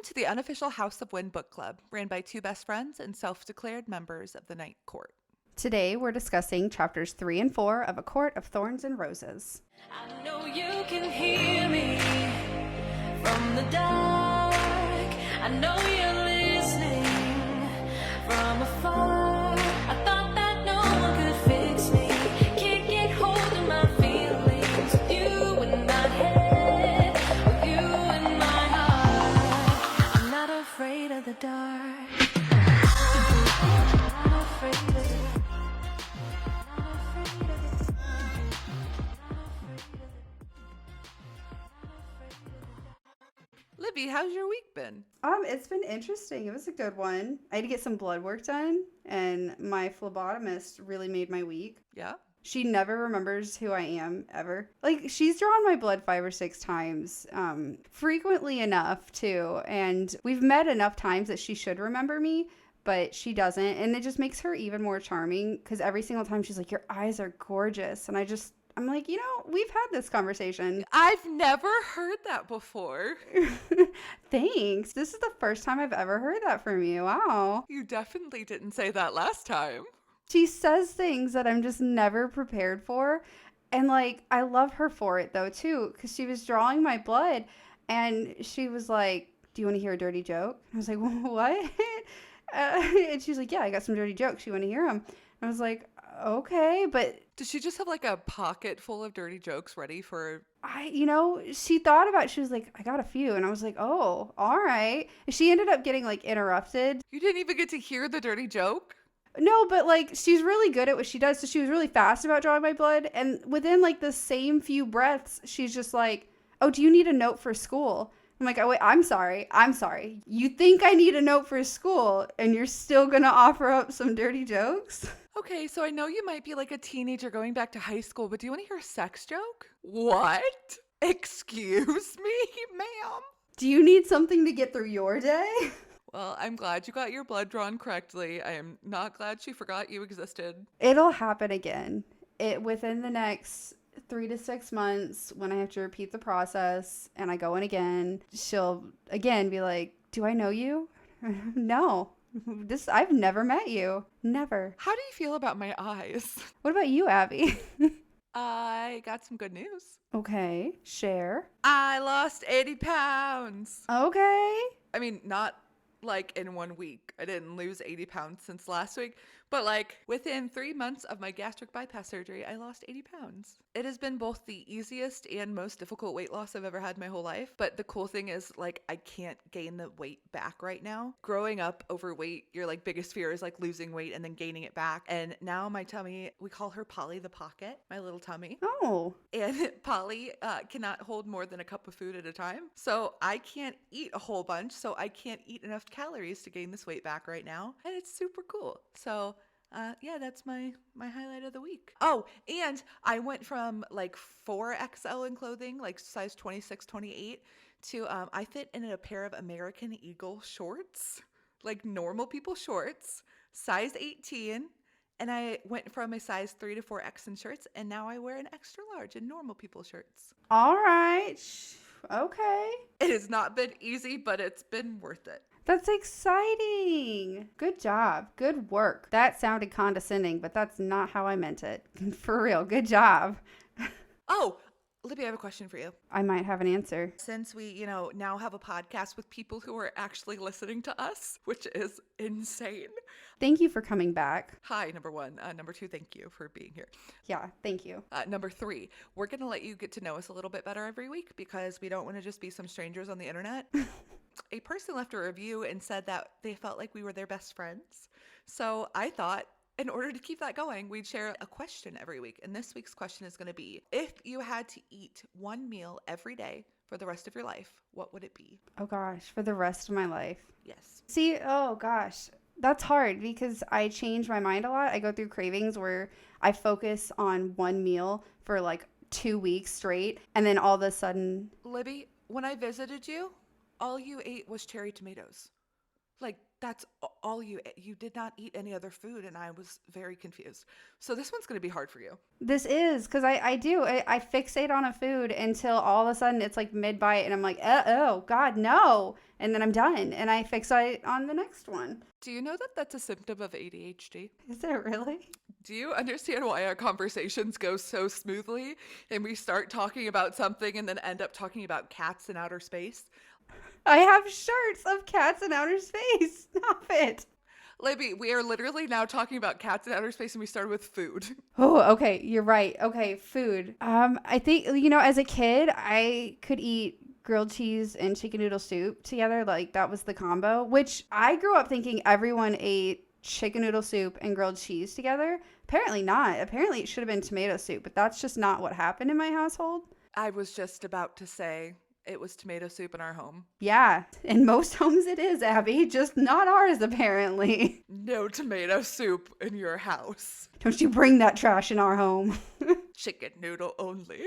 to the Unofficial House of Wind book club, ran by two best friends and self-declared members of the Night Court. Today we're discussing chapters 3 and 4 of A Court of Thorns and Roses. I know you can hear me from the dark. I know you're listening from afar. I thought that no one could fix me. Can't get hold of my feelings. With you in my head, with you in my heart. I'm not afraid of the dark. I'm not afraid of the dark. Libby, how's your week been? It's been interesting. It was a good one. I had to get some blood work done, and my phlebotomist really made my week. Yeah? She never remembers who I am, ever. Like, she's drawn my blood 5 or 6 times, frequently enough, too. And we've met enough times that she should remember me, but she doesn't. And it just makes her even more charming, because every single time she's like, your eyes are gorgeous. And I'm like, we've had this conversation. I've never heard that before. Thanks. This is the first time I've ever heard that from you. Wow. You definitely didn't say that last time. She says things that I'm just never prepared for. And like, I love her for it though, too, because she was drawing my blood and she was like, do you want to hear a dirty joke? I was like, what? And she's like, yeah, I got some dirty jokes. You want to hear them? I was like, okay, but Does she just have like a pocket full of dirty jokes ready for... she thought about it. She was like, I got a few. And I was like, oh, all right. She ended up getting like interrupted. You didn't even get to hear the dirty joke? No, but like, she's really good at what she does. So she was really fast about drawing my blood. And within like the same few breaths, she's just like, oh, do you need a note for school? I'm like, oh, wait, I'm sorry. You think I need a note for school and you're still going to offer up some dirty jokes? Okay, so I know you might be like a teenager going back to high school, but do you want to hear a sex joke? What? Excuse me, ma'am? Do you need something to get through your day? Well, I'm glad you got your blood drawn correctly. I am not glad she forgot you existed. It'll happen again. Within the next 3 to 6 months, when I have to repeat the process and I go in again, she'll again be like, do I know you? No. I've never met you. Never. How do you feel about my eyes? What about you, Abby? I got some good news. Okay, share. I lost 80 pounds. Okay. I mean, not like in 1 week. I didn't lose 80 pounds since last week, but like within 3 months of my gastric bypass surgery, I lost 80 pounds. It has been both the easiest and most difficult weight loss I've ever had in my whole life. But the cool thing is, like, I can't gain the weight back right now. Growing up overweight, your like biggest fear is like losing weight and then gaining it back. And now my tummy, we call her Polly the Pocket, my little tummy. Oh. And Polly cannot hold more than a cup of food at a time. So I can't eat a whole bunch. So I can't eat enough calories to gain this weight back right now. And it's super cool. So yeah, that's my highlight of the week. Oh, and I went from like 4XL in clothing, like size 26, 28, to I fit in a pair of American Eagle shorts, like normal people shorts, size 18. And I went from a size 3 to 4X in shirts, and now I wear an extra large in normal people shirts. All right. Okay. It has not been easy, but it's been worth it. That's exciting. Good job. Good work. That sounded condescending, but that's not how I meant it. For real. Good job. Oh, Libby, I have a question for you. I might have an answer. Since we, now have a podcast with people who are actually listening to us, which is insane. Thank you for coming back. Hi, number one. Number two, thank you for being here. Yeah, thank you. Number three, we're going to let you get to know us a little bit better every week because we don't want to just be some strangers on the internet. A person left a review and said that they felt like we were their best friends. So I thought, in order to keep that going, we'd share a question every week. And this week's question is going to be, if you had to eat one meal every day for the rest of your life, what would it be? Oh gosh, for the rest of my life. Yes. See, oh gosh, that's hard because I change my mind a lot. I go through cravings where I focus on one meal for like 2 weeks straight. And then all of a sudden... Libby, when I visited you, all you ate was cherry tomatoes. Like, that's all you did not eat any other food, and I was very confused. So this one's going to be hard for you. This is because I fixate on a food until all of a sudden it's like mid bite and I'm like, oh God, no. And then I'm done and I fixate on the next one. Do you know that that's a symptom of ADHD? Is it really? Do you understand why our conversations go so smoothly and we start talking about something and then end up talking about cats in outer space? I have shirts of cats in outer space. Stop it. Libby, we are literally now talking about cats in outer space and we started with food. Oh, okay. You're right. Okay. Food. I think, as a kid, I could eat grilled cheese and chicken noodle soup together. Like that was the combo, which I grew up thinking everyone ate chicken noodle soup and grilled cheese together. Apparently not. Apparently it should have been tomato soup, but that's just not what happened in my household. I was just about to say it was tomato soup in our home. Yeah, in most homes it is, Abby, just not ours apparently. No tomato soup in your house. Don't you bring that trash in our home. Chicken noodle only.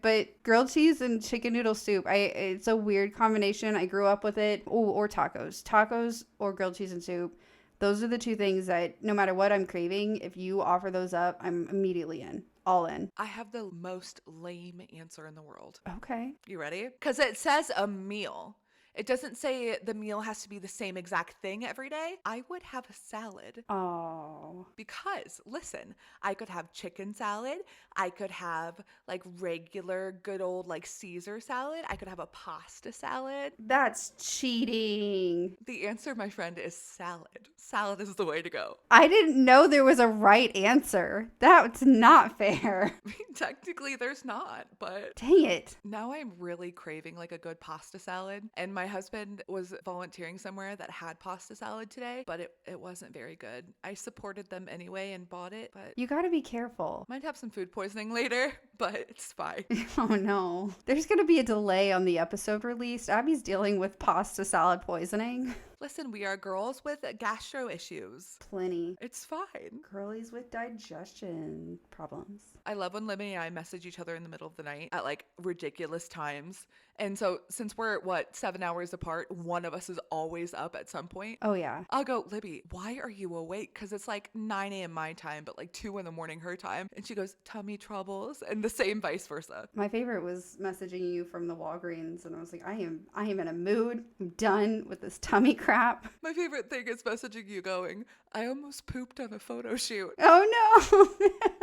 But grilled cheese and chicken noodle soup, it's a weird combination. I grew up with it. Oh, or tacos. Tacos or grilled cheese and soup. Those are the two things that no matter what I'm craving, if you offer those up, I'm immediately in. All in. I have the most lame answer in the world. Okay. You ready? Because it says a meal. It doesn't say the meal has to be the same exact thing every day. I would have a salad. Oh. Because, listen, I could have chicken salad. I could have like regular good old like Caesar salad. I could have a pasta salad. That's cheating. The answer, my friend, is salad. Salad is the way to go. I didn't know there was a right answer. That's not fair. I mean, technically there's not, but Dang it. now I'm really craving like a good pasta salad. And my husband was volunteering somewhere that had pasta salad today, but it wasn't very good. I supported them anyway and bought it, but You gotta be careful. might have some food poisoning later, but it's fine. Oh no. There's gonna be a delay on the episode release. Abby's dealing with pasta salad poisoning. Listen, we are girls with gastro issues. Plenty. It's fine. Girlies with digestion problems. I love when Libby and I message each other in the middle of the night at like ridiculous times. And so since we're 7 hours apart, one of us is always up at some point. Oh yeah. I'll go, Libby, why are you awake? Because it's like 9 a.m. my time, but like 2 in the morning her time. And she goes, tummy troubles. And the same vice versa. My favorite was messaging you from the Walgreens and I was like, I am in a mood. I'm done with this tummy crap. My favorite thing is messaging you going, I almost pooped on a photo shoot. Oh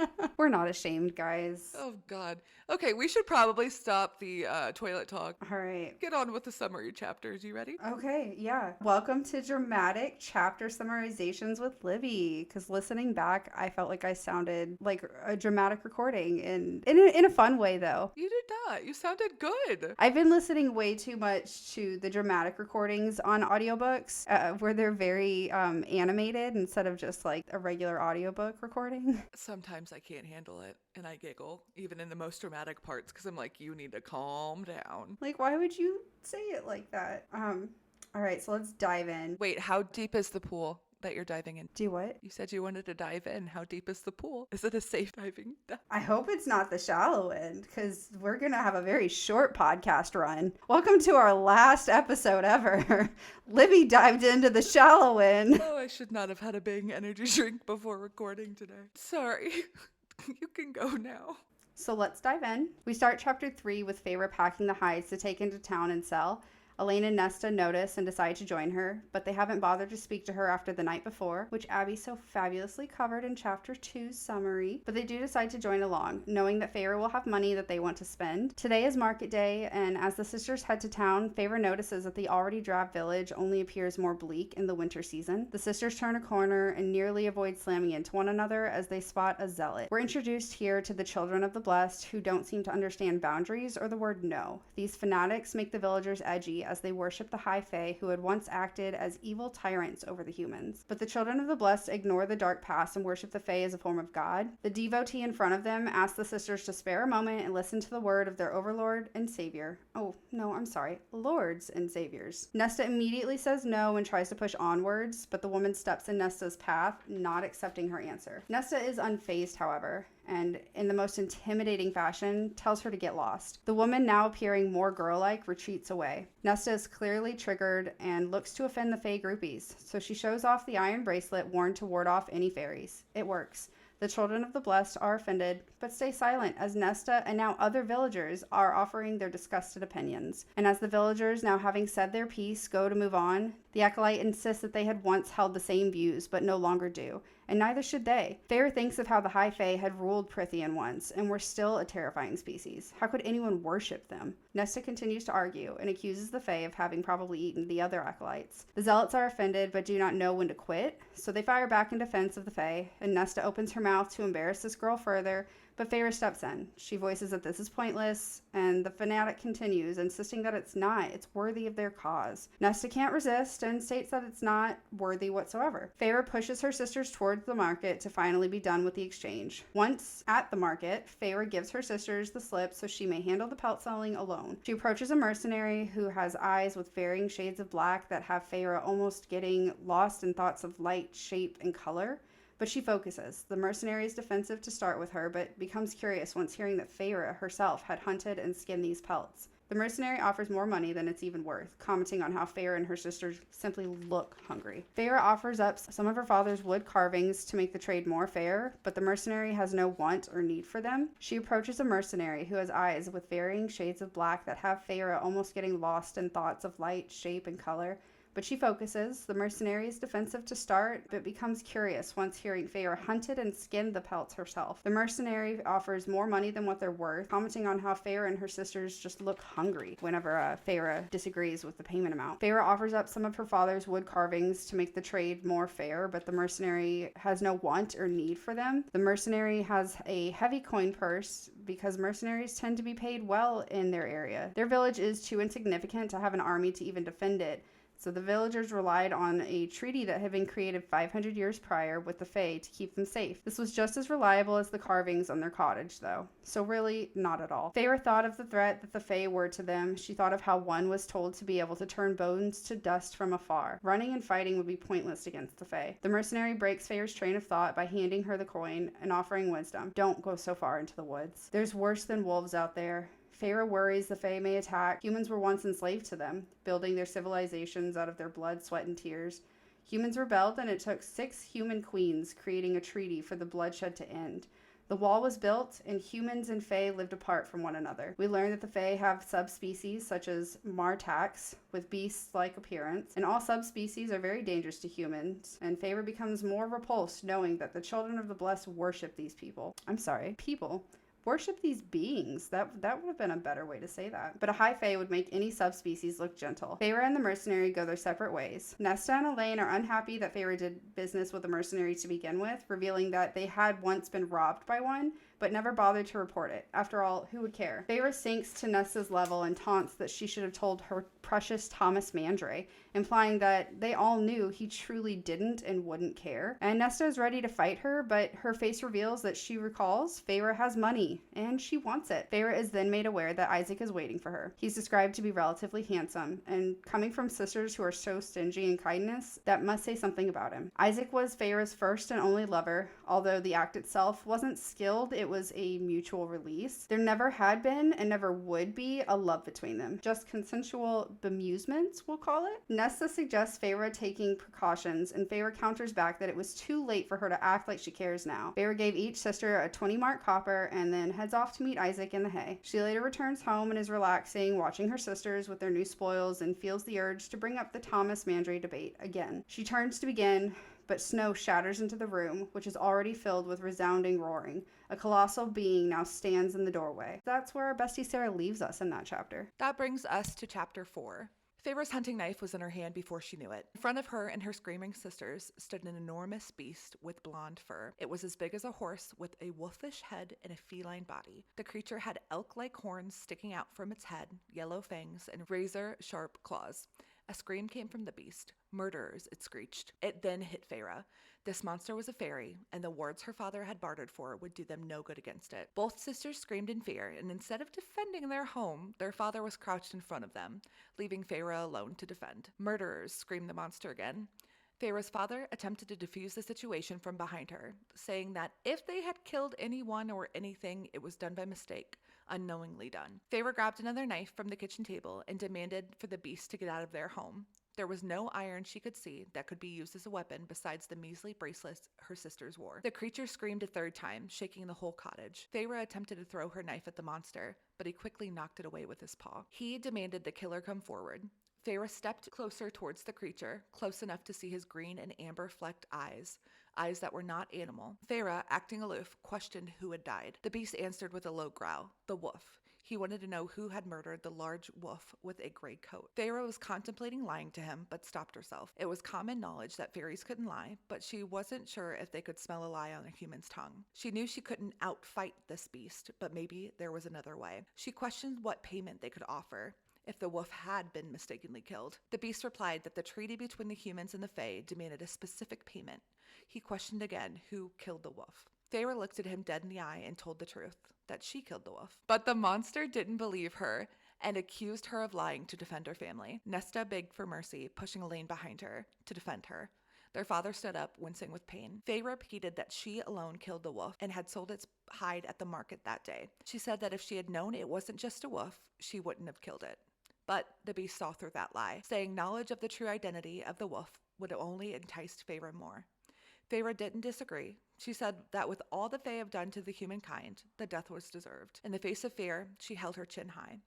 no. We're not ashamed, guys. Oh God. Okay, we should probably stop the toilet talk. All right. Get on with the summary chapters. You ready? Okay, yeah. Welcome to Dramatic Chapter Summarizations with Libby. Because listening back, I felt like I sounded like a dramatic recording in a fun way, though. You did not. You sounded good. I've been listening way too much to the dramatic recordings on audiobooks where they're very animated instead of just like a regular audiobook recording. Sometimes I can't handle it and I giggle, even in the most dramatic parts, because I'm like, you need to calm down. Like, why would you say it like that? All right, so let's dive in. Wait, how deep is the pool that you're diving in? Do what? You said you wanted to dive in. How deep is the pool? Is it a safe diving? I hope it's not the shallow end because we're going to have a very short podcast run. Welcome to our last episode ever. Libby dived into the shallow end. Oh, I should not have had a Bang energy drink before recording today. Sorry. You can go now. So let's dive in. We start chapter 3 with Feyre packing the hides to take into town and sell. Elaine and Nesta notice and decide to join her, but they haven't bothered to speak to her after the night before, which Abby so fabulously covered in Chapter 2's summary. But they do decide to join along, knowing that Feyre will have money that they want to spend. Today is market day, and as the sisters head to town, Feyre notices that the already drab village only appears more bleak in the winter season. The sisters turn a corner and nearly avoid slamming into one another as they spot a zealot. We're introduced here to the children of the blessed, who don't seem to understand boundaries or the word no. These fanatics make the villagers edgy as they worship the High Fae who had once acted as evil tyrants over the humans. But the children of the blessed ignore the dark past and worship the Fae as a form of God. The devotee in front of them asks the sisters to spare a moment and listen to the word of their overlord and savior. Oh, no, I'm sorry. Lords and saviors. Nesta immediately says no and tries to push onwards, but the woman steps in Nesta's path, not accepting her answer. Nesta is unfazed, however, and in the most intimidating fashion tells her to get lost. The woman, now appearing more girl-like, retreats away. Nesta is clearly triggered and looks to offend the Fae groupies, so she shows off the iron bracelet worn to ward off any fairies. It works. The children of the blessed are offended, but stay silent as Nesta and now other villagers are offering their disgusted opinions. And as the villagers, now having said their piece, go to move on, the acolyte insists that they had once held the same views, but no longer do, and neither should they. Feyre thinks of how the High Fae had ruled Prythian once, and were still a terrifying species. How could anyone worship them? Nesta continues to argue, and accuses the Fae of having probably eaten the other acolytes. The zealots are offended, but do not know when to quit, so they fire back in defense of the Fae, and Nesta opens her mouth to embarrass this girl further, but Feyre steps in. She voices that this is pointless, and the fanatic continues, insisting that it's not. It's worthy of their cause. Nesta can't resist and states that it's not worthy whatsoever. Feyre pushes her sisters towards the market to finally be done with the exchange. Once at the market, Feyre gives her sisters the slip so she may handle the pelt selling alone. She approaches a mercenary who has eyes with varying shades of black that have Feyre almost getting lost in thoughts of light, shape, and color. But she focuses. The mercenary is defensive to start with her, but becomes curious once hearing that Feyre herself had hunted and skinned these pelts. The mercenary offers more money than it's even worth, commenting on how Feyre and her sisters simply look hungry. Feyre offers up some of her father's wood carvings to make the trade more fair, but the mercenary has no want or need for them. She approaches a mercenary who has eyes with varying shades of black that have Feyre almost getting lost in thoughts of light, shape, and color. But she focuses. The mercenary is defensive to start, but becomes curious once hearing Feyre hunted and skinned the pelts herself. The mercenary offers more money than what they're worth, commenting on how Feyre and her sisters just look hungry whenever Feyre disagrees with the payment amount. Feyre offers up some of her father's wood carvings to make the trade more fair, but the mercenary has no want or need for them. The mercenary has a heavy coin purse because mercenaries tend to be paid well in their area. Their village is too insignificant to have an army to even defend it. So the villagers relied on a treaty that had been created 500 years prior with the Fae to keep them safe. This was just as reliable as the carvings on their cottage, though. So really, not at all. Feyre thought of the threat that the Fae were to them. She thought of how one was told to be able to turn bones to dust from afar. Running and fighting would be pointless against the Fae. The mercenary breaks Feyre's train of thought by handing her the coin and offering wisdom. Don't go so far into the woods. There's worse than wolves out there. Feyre worries the Fae may attack. Humans were once enslaved to them, building their civilizations out of their blood, sweat, and tears. Humans rebelled, and it took 6 human queens creating a treaty for the bloodshed to end. The wall was built, and humans and Fae lived apart from one another. We learned that the Fae have subspecies such as Martax, with beast-like appearance, and all subspecies are very dangerous to humans, and Feyre becomes more repulsed knowing that the children of the blessed worship these people. People. Worship these beings. That would have been a better way to say that. But a high fae would make any subspecies look gentle. Feyre and the mercenary go their separate ways. Nesta and Elaine are unhappy that Feyre did business with the mercenary to begin with, revealing that they had once been robbed by one, but never bothered to report it. After all, who would care? Feyre sinks to Nesta's level and taunts that she should have told her precious Thomas Mandray, implying that they all knew he truly didn't and wouldn't care. And Nesta is ready to fight her, but her face reveals that she recalls Feyre has money, and she wants it. Feyre is then made aware that Isaac is waiting for her. He's described to be relatively handsome, and coming from sisters who are so stingy in kindness, that must say something about him. Isaac was Feyre's first and only lover, although the act itself wasn't skilled, it was a mutual release. There never had been, and never would be, a love between them. Just consensual bemusements, we'll call it. Nesta suggests Feyre taking precautions, and Feyre counters back that it was too late for her to act like she cares now. Feyre gave each sister a 20-mark copper, and then heads off to meet Isaac in the hay. She later returns home and is relaxing, watching her sisters with their new spoils, and feels the urge to bring up the Thomas Mandray debate again. She turns to begin, but snow shatters into the room, which is already filled with resounding roaring. A colossal being now stands in the doorway. That's where our bestie Sarah leaves us in that chapter. That brings us to chapter 4. Feyre's hunting knife was in her hand before she knew it. In front of her and her screaming sisters stood an enormous beast with blonde fur. It was as big as a horse with a wolfish head and a feline body. The creature had elk-like horns sticking out from its head, yellow fangs, and razor-sharp claws. A scream came from the beast. Murderers, it screeched. It then hit Feyre. This monster was a fairy, and the wards her father had bartered for would do them no good against it. Both sisters screamed in fear, and instead of defending their home, their father was crouched in front of them, leaving Feyre alone to defend. Murderers, screamed the monster again. Feyre's father attempted to defuse the situation from behind her, saying that if they had killed anyone or anything, it was done by mistake, unknowingly done. Feyre grabbed another knife from the kitchen table and demanded for the beast to get out of their home. There was no iron she could see that could be used as a weapon besides the measly bracelets her sisters wore. The creature screamed a third time, shaking the whole cottage. Feyre attempted to throw her knife at the monster, but he quickly knocked it away with his paw. He demanded the killer come forward. Feyre stepped closer towards the creature, close enough to see his green and amber flecked eyes that were not animal. Feyre, acting aloof, questioned who had died. The beast answered with a low growl, the wolf. He wanted to know who had murdered the large wolf with a gray coat. Feyre was contemplating lying to him, but stopped herself. It was common knowledge that fairies couldn't lie, but she wasn't sure if they could smell a lie on a human's tongue. She knew she couldn't outfight this beast, but maybe there was another way. She questioned what payment they could offer if the wolf had been mistakenly killed. The beast replied that the treaty between the humans and the Fae demanded a specific payment. He questioned again who killed the wolf. Feyre looked at him dead in the eye and told the truth, that she killed the wolf. But the monster didn't believe her and accused her of lying to defend her family. Nesta begged for mercy, pushing Elaine behind her to defend her. Their father stood up, wincing with pain. Faye repeated that she alone killed the wolf and had sold its hide at the market that day. She said that if she had known it wasn't just a wolf, she wouldn't have killed it. But the beast saw through that lie, saying knowledge of the true identity of the wolf would only entice Feyre more. Feyre didn't disagree. She said that with all the Fae have done to the humankind, the death was deserved. In the face of fear, she held her chin high.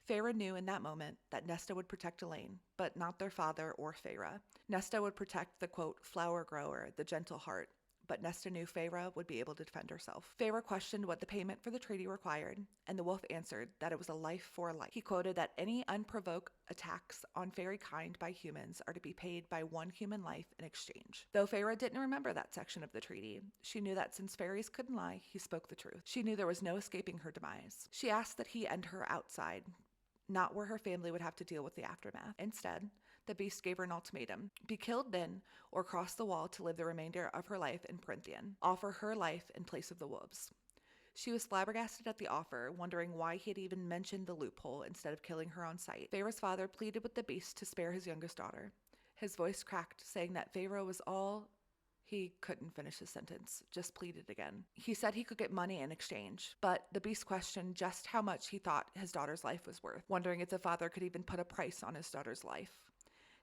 Feyre knew in that moment that Nesta would protect Elaine, but not their father or Feyre. Nesta would protect the, quote, flower grower, the gentle heart, but Nesta knew Feyre would be able to defend herself. Feyre questioned what the payment for the treaty required, and the wolf answered that it was a life for a life. He quoted that any unprovoked attacks on fairy kind by humans are to be paid by one human life in exchange. Though Feyre didn't remember that section of the treaty, she knew that since fairies couldn't lie, he spoke the truth. She knew there was no escaping her demise. She asked that he end her outside, not where her family would have to deal with the aftermath. Instead, the beast gave her an ultimatum. Be killed then, or cross the wall to live the remainder of her life in Prynthian. Offer her life in place of the wolves. She was flabbergasted at the offer, wondering why he had even mentioned the loophole instead of killing her on sight. Feyre's father pleaded with the beast to spare his youngest daughter. His voice cracked, saying that Feyre was all... He couldn't finish his sentence, just pleaded again. He said he could get money in exchange, but the beast questioned just how much he thought his daughter's life was worth, wondering if the father could even put a price on his daughter's life.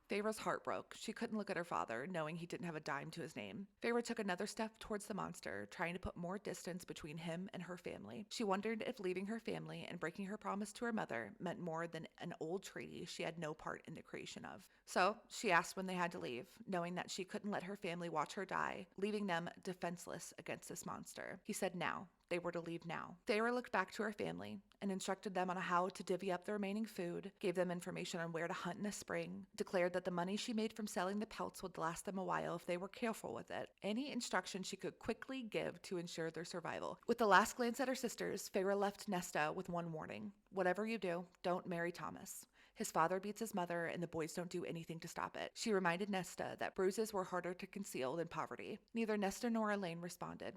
Feyre's heart broke. She couldn't look at her father, knowing he didn't have a dime to his name. Feyre took another step towards the monster, trying to put more distance between him and her family. She wondered if leaving her family and breaking her promise to her mother meant more than an old treaty she had no part in the creation of. So she asked when they had to leave, knowing that she couldn't let her family watch her die, leaving them defenseless against this monster. He said now. They were to leave now. Feyre looked back to her family and instructed them on how to divvy up the remaining food, gave them information on where to hunt in the spring, declared that the money she made from selling the pelts would last them a while if they were careful with it. Any instruction she could quickly give to ensure their survival. With the last glance at her sisters, Feyre left Nesta with one warning. Whatever you do, don't marry Thomas. His father beats his mother, and the boys don't do anything to stop it. She reminded Nesta that bruises were harder to conceal than poverty. Neither Nesta nor Elaine responded.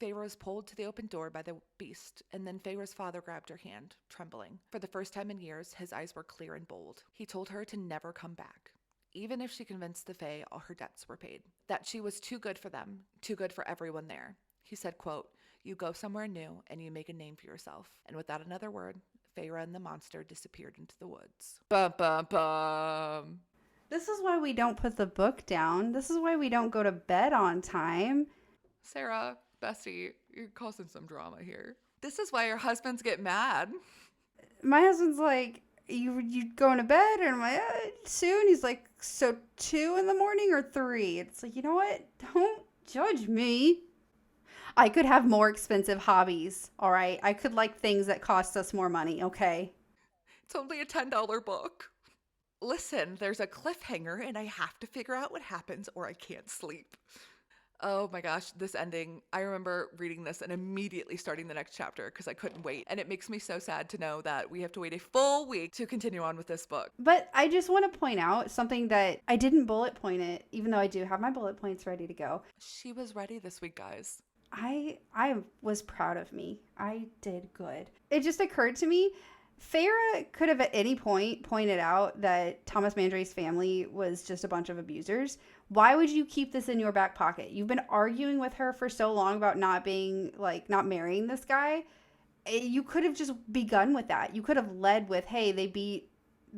Feyre was pulled to the open door by the beast, and then Feyre's father grabbed her hand, trembling. For the first time in years, his eyes were clear and bold. He told her to never come back. Even if she convinced the Fae all her debts were paid. That she was too good for them, too good for everyone there. He said, quote, you go somewhere new and you make a name for yourself. And without another word, Feyre and the monster disappeared into the woods. Bum, bum, bum. This is why we don't put the book down. This is why we don't go to bed on time. Sarah, bestie, you're causing some drama here. This is why your husbands get mad. My husband's like, you going to bed? And I'm like, soon. He's like, so 2 in the morning or 3? It's like, you know what? Don't judge me. I could have more expensive hobbies, all right? I could like things that cost us more money, okay? It's only a $10 book. Listen, there's a cliffhanger and I have to figure out what happens or I can't sleep. Oh my gosh, this ending. I remember reading this and immediately starting the next chapter because I couldn't wait. And it makes me so sad to know that we have to wait a full week to continue on with this book. But I just want to point out something that I didn't bullet point it, even though I do have my bullet points ready to go. She was ready this week, guys. I was proud of me. I did good. It just occurred to me Feyre could have at any point pointed out that Thomas Mandry's family was just a bunch of abusers. Why would you keep this in your back pocket? You've been arguing with her for so long about not marrying this guy. You could have just begun with that. You could have led with, hey, they beat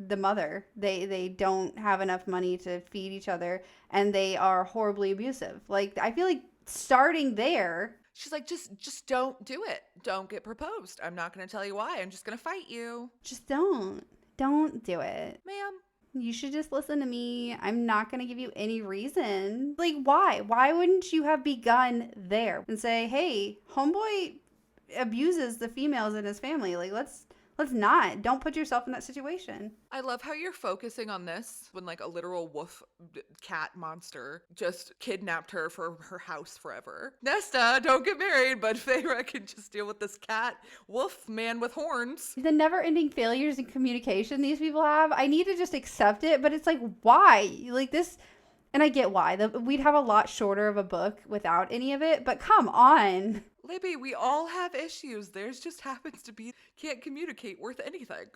the mother. They don't have enough money to feed each other, and they are horribly abusive. Like, I feel like starting there. She's like, just don't do it. Don't get proposed. I'm not going to tell you why. I'm just going to fight you. Just don't do it. Ma'am. You should just listen to me. I'm not going to give you any reason. Like, why? Why wouldn't you have begun there and say, hey, homeboy abuses the females in his family. Like, let's not. Don't put yourself in that situation. I love how you're focusing on this when like a literal wolf cat monster just kidnapped her for her house forever. Nesta, don't get married, but Feyre can just deal with this cat wolf man with horns. The never-ending failures in communication these people have, I need to just accept it, but it's like, why? Like this, and I get why. We'd have a lot shorter of a book without any of it, but come on. Libby, we all have issues. Theirs just happens to be can't communicate worth anything.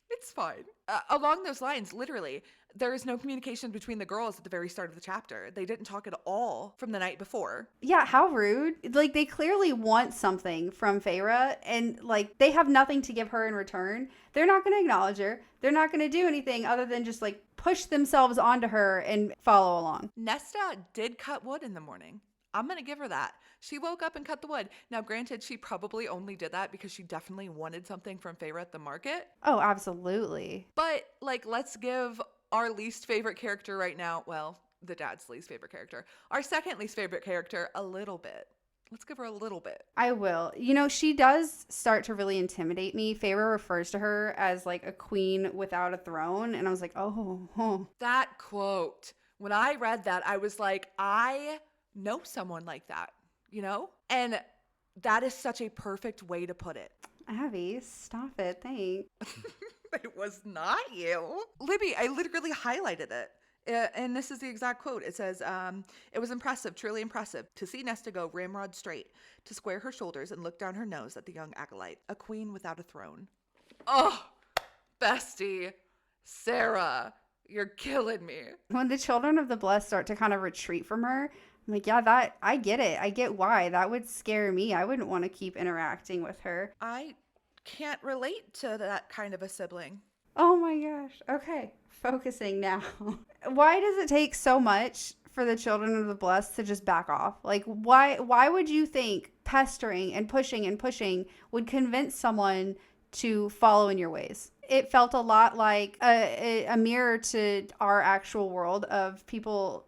It's fine. Along those lines, literally, there is no communication between the girls at the very start of the chapter. They didn't talk at all from the night before. Yeah, how rude. Like, they clearly want something from Feyre, and, like, they have nothing to give her in return. They're not going to acknowledge her. They're not going to do anything other than just, like, push themselves onto her and follow along. Nesta did cut wood in the morning. I'm going to give her that. She woke up and cut the wood. Now, granted, she probably only did that because she definitely wanted something from Feyre at the market. Oh, absolutely. But, like, let's give our least favorite character right now, well, the dad's least favorite character, our second least favorite character, a little bit. Let's give her a little bit. I will. You know, she does start to really intimidate me. Feyre refers to her as, like, a queen without a throne. And I was like, oh. That quote, when I read that, I was like, I know someone like that. You know? And that is such a perfect way to put it. Abby, stop it. Thanks. It was not you. Libby, I literally highlighted it. And this is the exact quote. It says, it was impressive, truly impressive, to see Nesta go ramrod straight, to square her shoulders and look down her nose at the young acolyte, a queen without a throne. Oh, bestie, Sarah, you're killing me. When the children of the blessed start to kind of retreat from her, I'm like, yeah, I get it. I get why. That would scare me. I wouldn't want to keep interacting with her. I can't relate to that kind of a sibling. Oh my gosh. Okay. Focusing now. Why does it take so much for the children of the blessed to just back off? Like, why would you think pestering and pushing would convince someone to follow in your ways? It felt a lot like a mirror to our actual world of people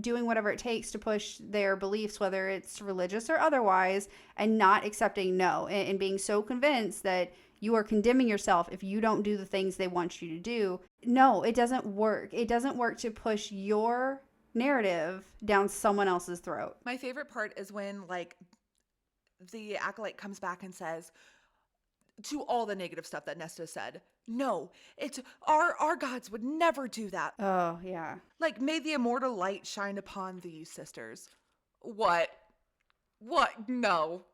doing whatever it takes to push their beliefs, whether it's religious or otherwise, and not accepting no, and being so convinced that you are condemning yourself if you don't do the things they want you to do. No, it doesn't work. It doesn't work to push your narrative down someone else's throat. My favorite part is when, like, the acolyte comes back and says, to all the negative stuff that Nesta said, no, it's our gods would never do that. Oh, yeah. Like, may the immortal light shine upon these sisters. What? No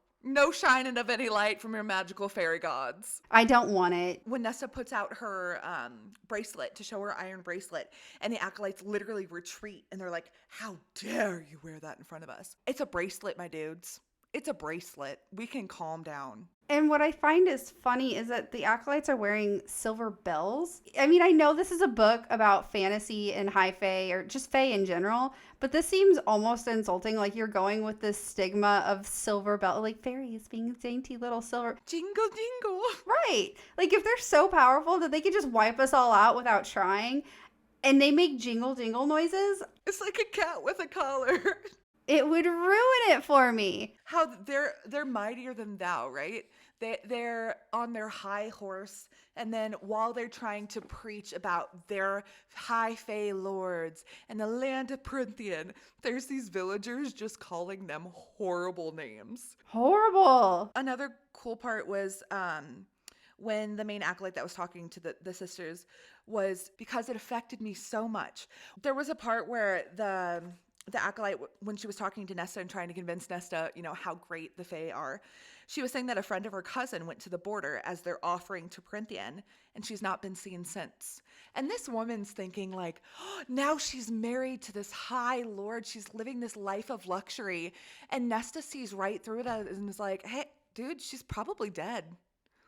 shining of any light from your magical fairy gods. I don't want it. When Nesta puts out her bracelet to show her iron bracelet, and the acolytes literally retreat, and they're like, how dare you wear that in front of us? It's a bracelet, my dudes. It's a bracelet. We can calm down. And what I find is funny is that the acolytes are wearing silver bells. I mean, I know this is a book about fantasy and high fae, or just fae in general, but this seems almost insulting. Like, you're going with this stigma of silver bell, like fairies being dainty little silver. Jingle, jingle. Right. Like, if they're so powerful that they could just wipe us all out without trying, and they make jingle, jingle noises. It's like a cat with a collar. It would ruin it for me. How they're mightier than thou, right? They're on their high horse, and then while they're trying to preach about their high fae lords and the land of Prynthian, there's these villagers just calling them horrible names. Horrible. Another cool part was when the main acolyte that was talking to the sisters was, because it affected me so much. There was a part where the acolyte, when she was talking to Nesta and trying to convince Nesta, how great the Fae are, she was saying that a friend of her cousin went to the border as their offering to Prynthian, and she's not been seen since. And this woman's thinking like, oh, now she's married to this high lord. She's living this life of luxury. And Nesta sees right through that and is like, hey, dude, she's probably dead.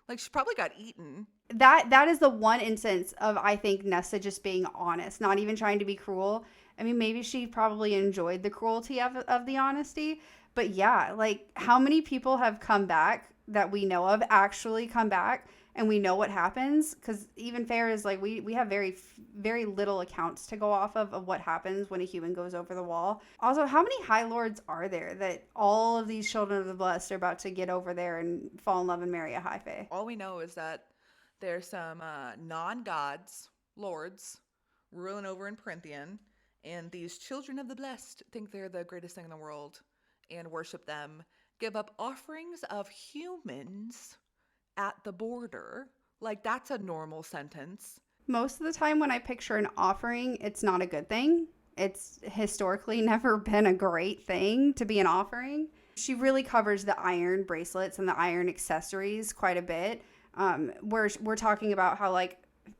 Like, she probably got eaten. That is the one instance of, I think, Nesta just being honest, not even trying to be cruel. I mean, maybe she probably enjoyed the cruelty of the honesty. But yeah, like, how many people have come back that we know of actually come back and we know what happens? Because even Fair is like, we have very, very little accounts to go off of what happens when a human goes over the wall. Also, how many High Lords are there that all of these children of the blessed are about to get over there and fall in love and marry a High Fae? All we know is that there's some non-gods, lords, ruling over in Prynthian, and these children of the blessed think they're the greatest thing in the world and worship them, give up offerings of humans at the border. Like, that's a normal sentence. Most of the time when I picture an offering, it's not a good thing. It's historically never been a great thing to be an offering. She really covers the iron bracelets and the iron accessories quite a bit. We're talking about how, like,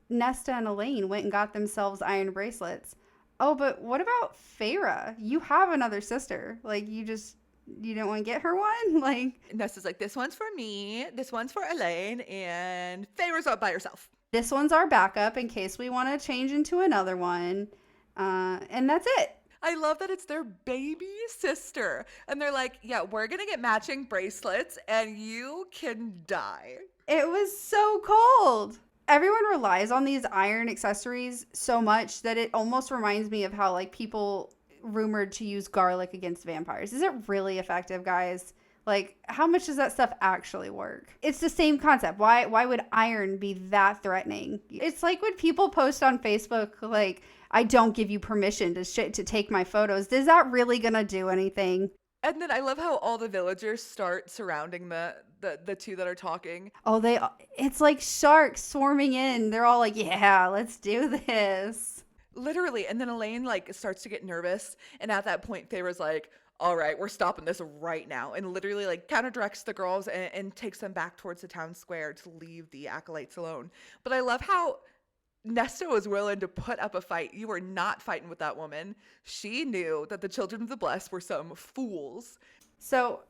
Nesta and Elaine went and got themselves iron bracelets. Oh, but what about Feyre? You have another sister. Like, you didn't want to get her one? Like, Nesta's like, this one's for me, this one's for Elaine, and Feyre's up by herself. This one's our backup in case we want to change into another one. And that's it. I love that it's their baby sister. And they're like, yeah, we're going to get matching bracelets and you can die. It was so cold. Everyone relies on these iron accessories so much that it almost reminds me of how, like, people rumored to use garlic against vampires. Is it really effective, guys? Like, how much does that stuff actually work? It's the same concept. Why would iron be that threatening? It's like when people post on Facebook, like, I don't give you permission to take my photos. Is that really gonna do anything? And then I love how all the villagers start surrounding the two that are talking. Oh, it's like sharks swarming in. They're all like, yeah, let's do this. Literally. And then Elaine, like, starts to get nervous. And at that point, Feyre's like, all right, we're stopping this right now. And literally, like, counter directs the girls and takes them back towards the town square to leave the acolytes alone. But I love how Nesta was willing to put up a fight. You were not fighting with that woman. She knew that the children of the blessed were some fools. So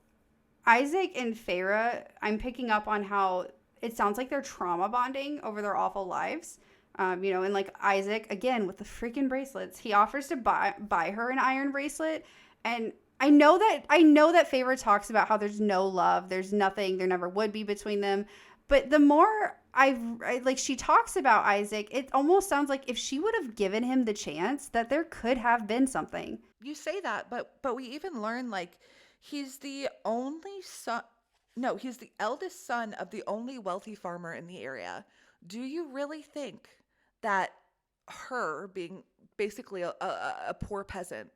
Isaac and Feyre, I'm picking up on how it sounds like they're trauma bonding over their awful lives. And like Isaac, again, with the freaking bracelets, he offers to buy her an iron bracelet. And I know that Feyre talks about how there's no love, there's nothing, there never would be between them. But the more she talks about Isaac, it almost sounds like if she would have given him the chance, that there could have been something. You say that, but we even learn, like, he's the only son. No, he's the eldest son of the only wealthy farmer in the area. Do you really think that her being basically a poor peasant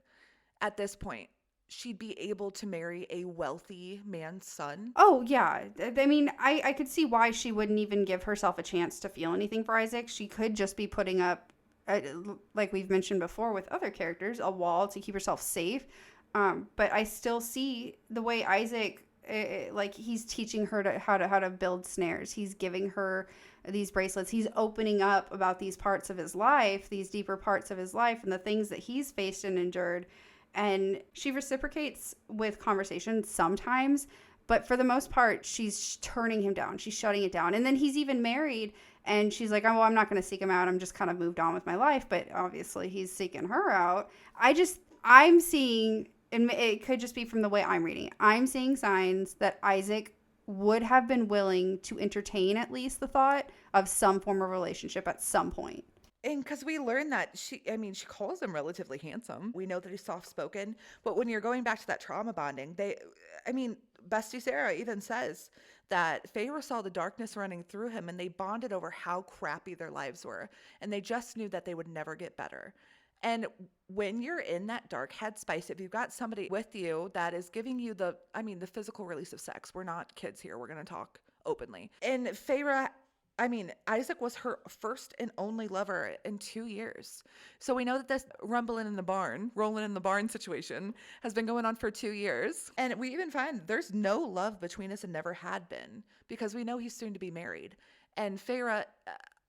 at this point, she'd be able to marry a wealthy man's son? Oh, yeah. I mean, I could see why she wouldn't even give herself a chance to feel anything for Isaac. She could just be putting up, like we've mentioned before with other characters, a wall to keep herself safe. But I still see the way Isaac, like, he's teaching her how to build snares. He's giving her these bracelets. He's opening up about these parts of his life, these deeper parts of his life, and the things that he's faced and endured. And she reciprocates with conversation sometimes, but for the most part, she's turning him down. She's shutting it down. And then he's even married, and she's like, oh, well, I'm not going to seek him out. I'm just kind of moved on with my life. But obviously, he's seeking her out. I'm seeing, and it could just be from the way I'm reading it, I'm seeing signs that Isaac would have been willing to entertain at least the thought of some form of relationship at some point. And because we learned that she calls him relatively handsome. We know that he's soft-spoken. But when you're going back to that trauma bonding, Bestie Sarah even says that Feyre saw the darkness running through him and they bonded over how crappy their lives were. And they just knew that they would never get better. And when you're in that dark headspace, if you've got somebody with you that is giving you the physical release of sex, we're not kids here. We're going to talk openly. And Feyre I mean, Isaac was her first and only lover in 2 years. So we know that this rolling in the barn situation has been going on for 2 years. And we even find there's no love between us and never had been because we know he's soon to be married. And Feyre,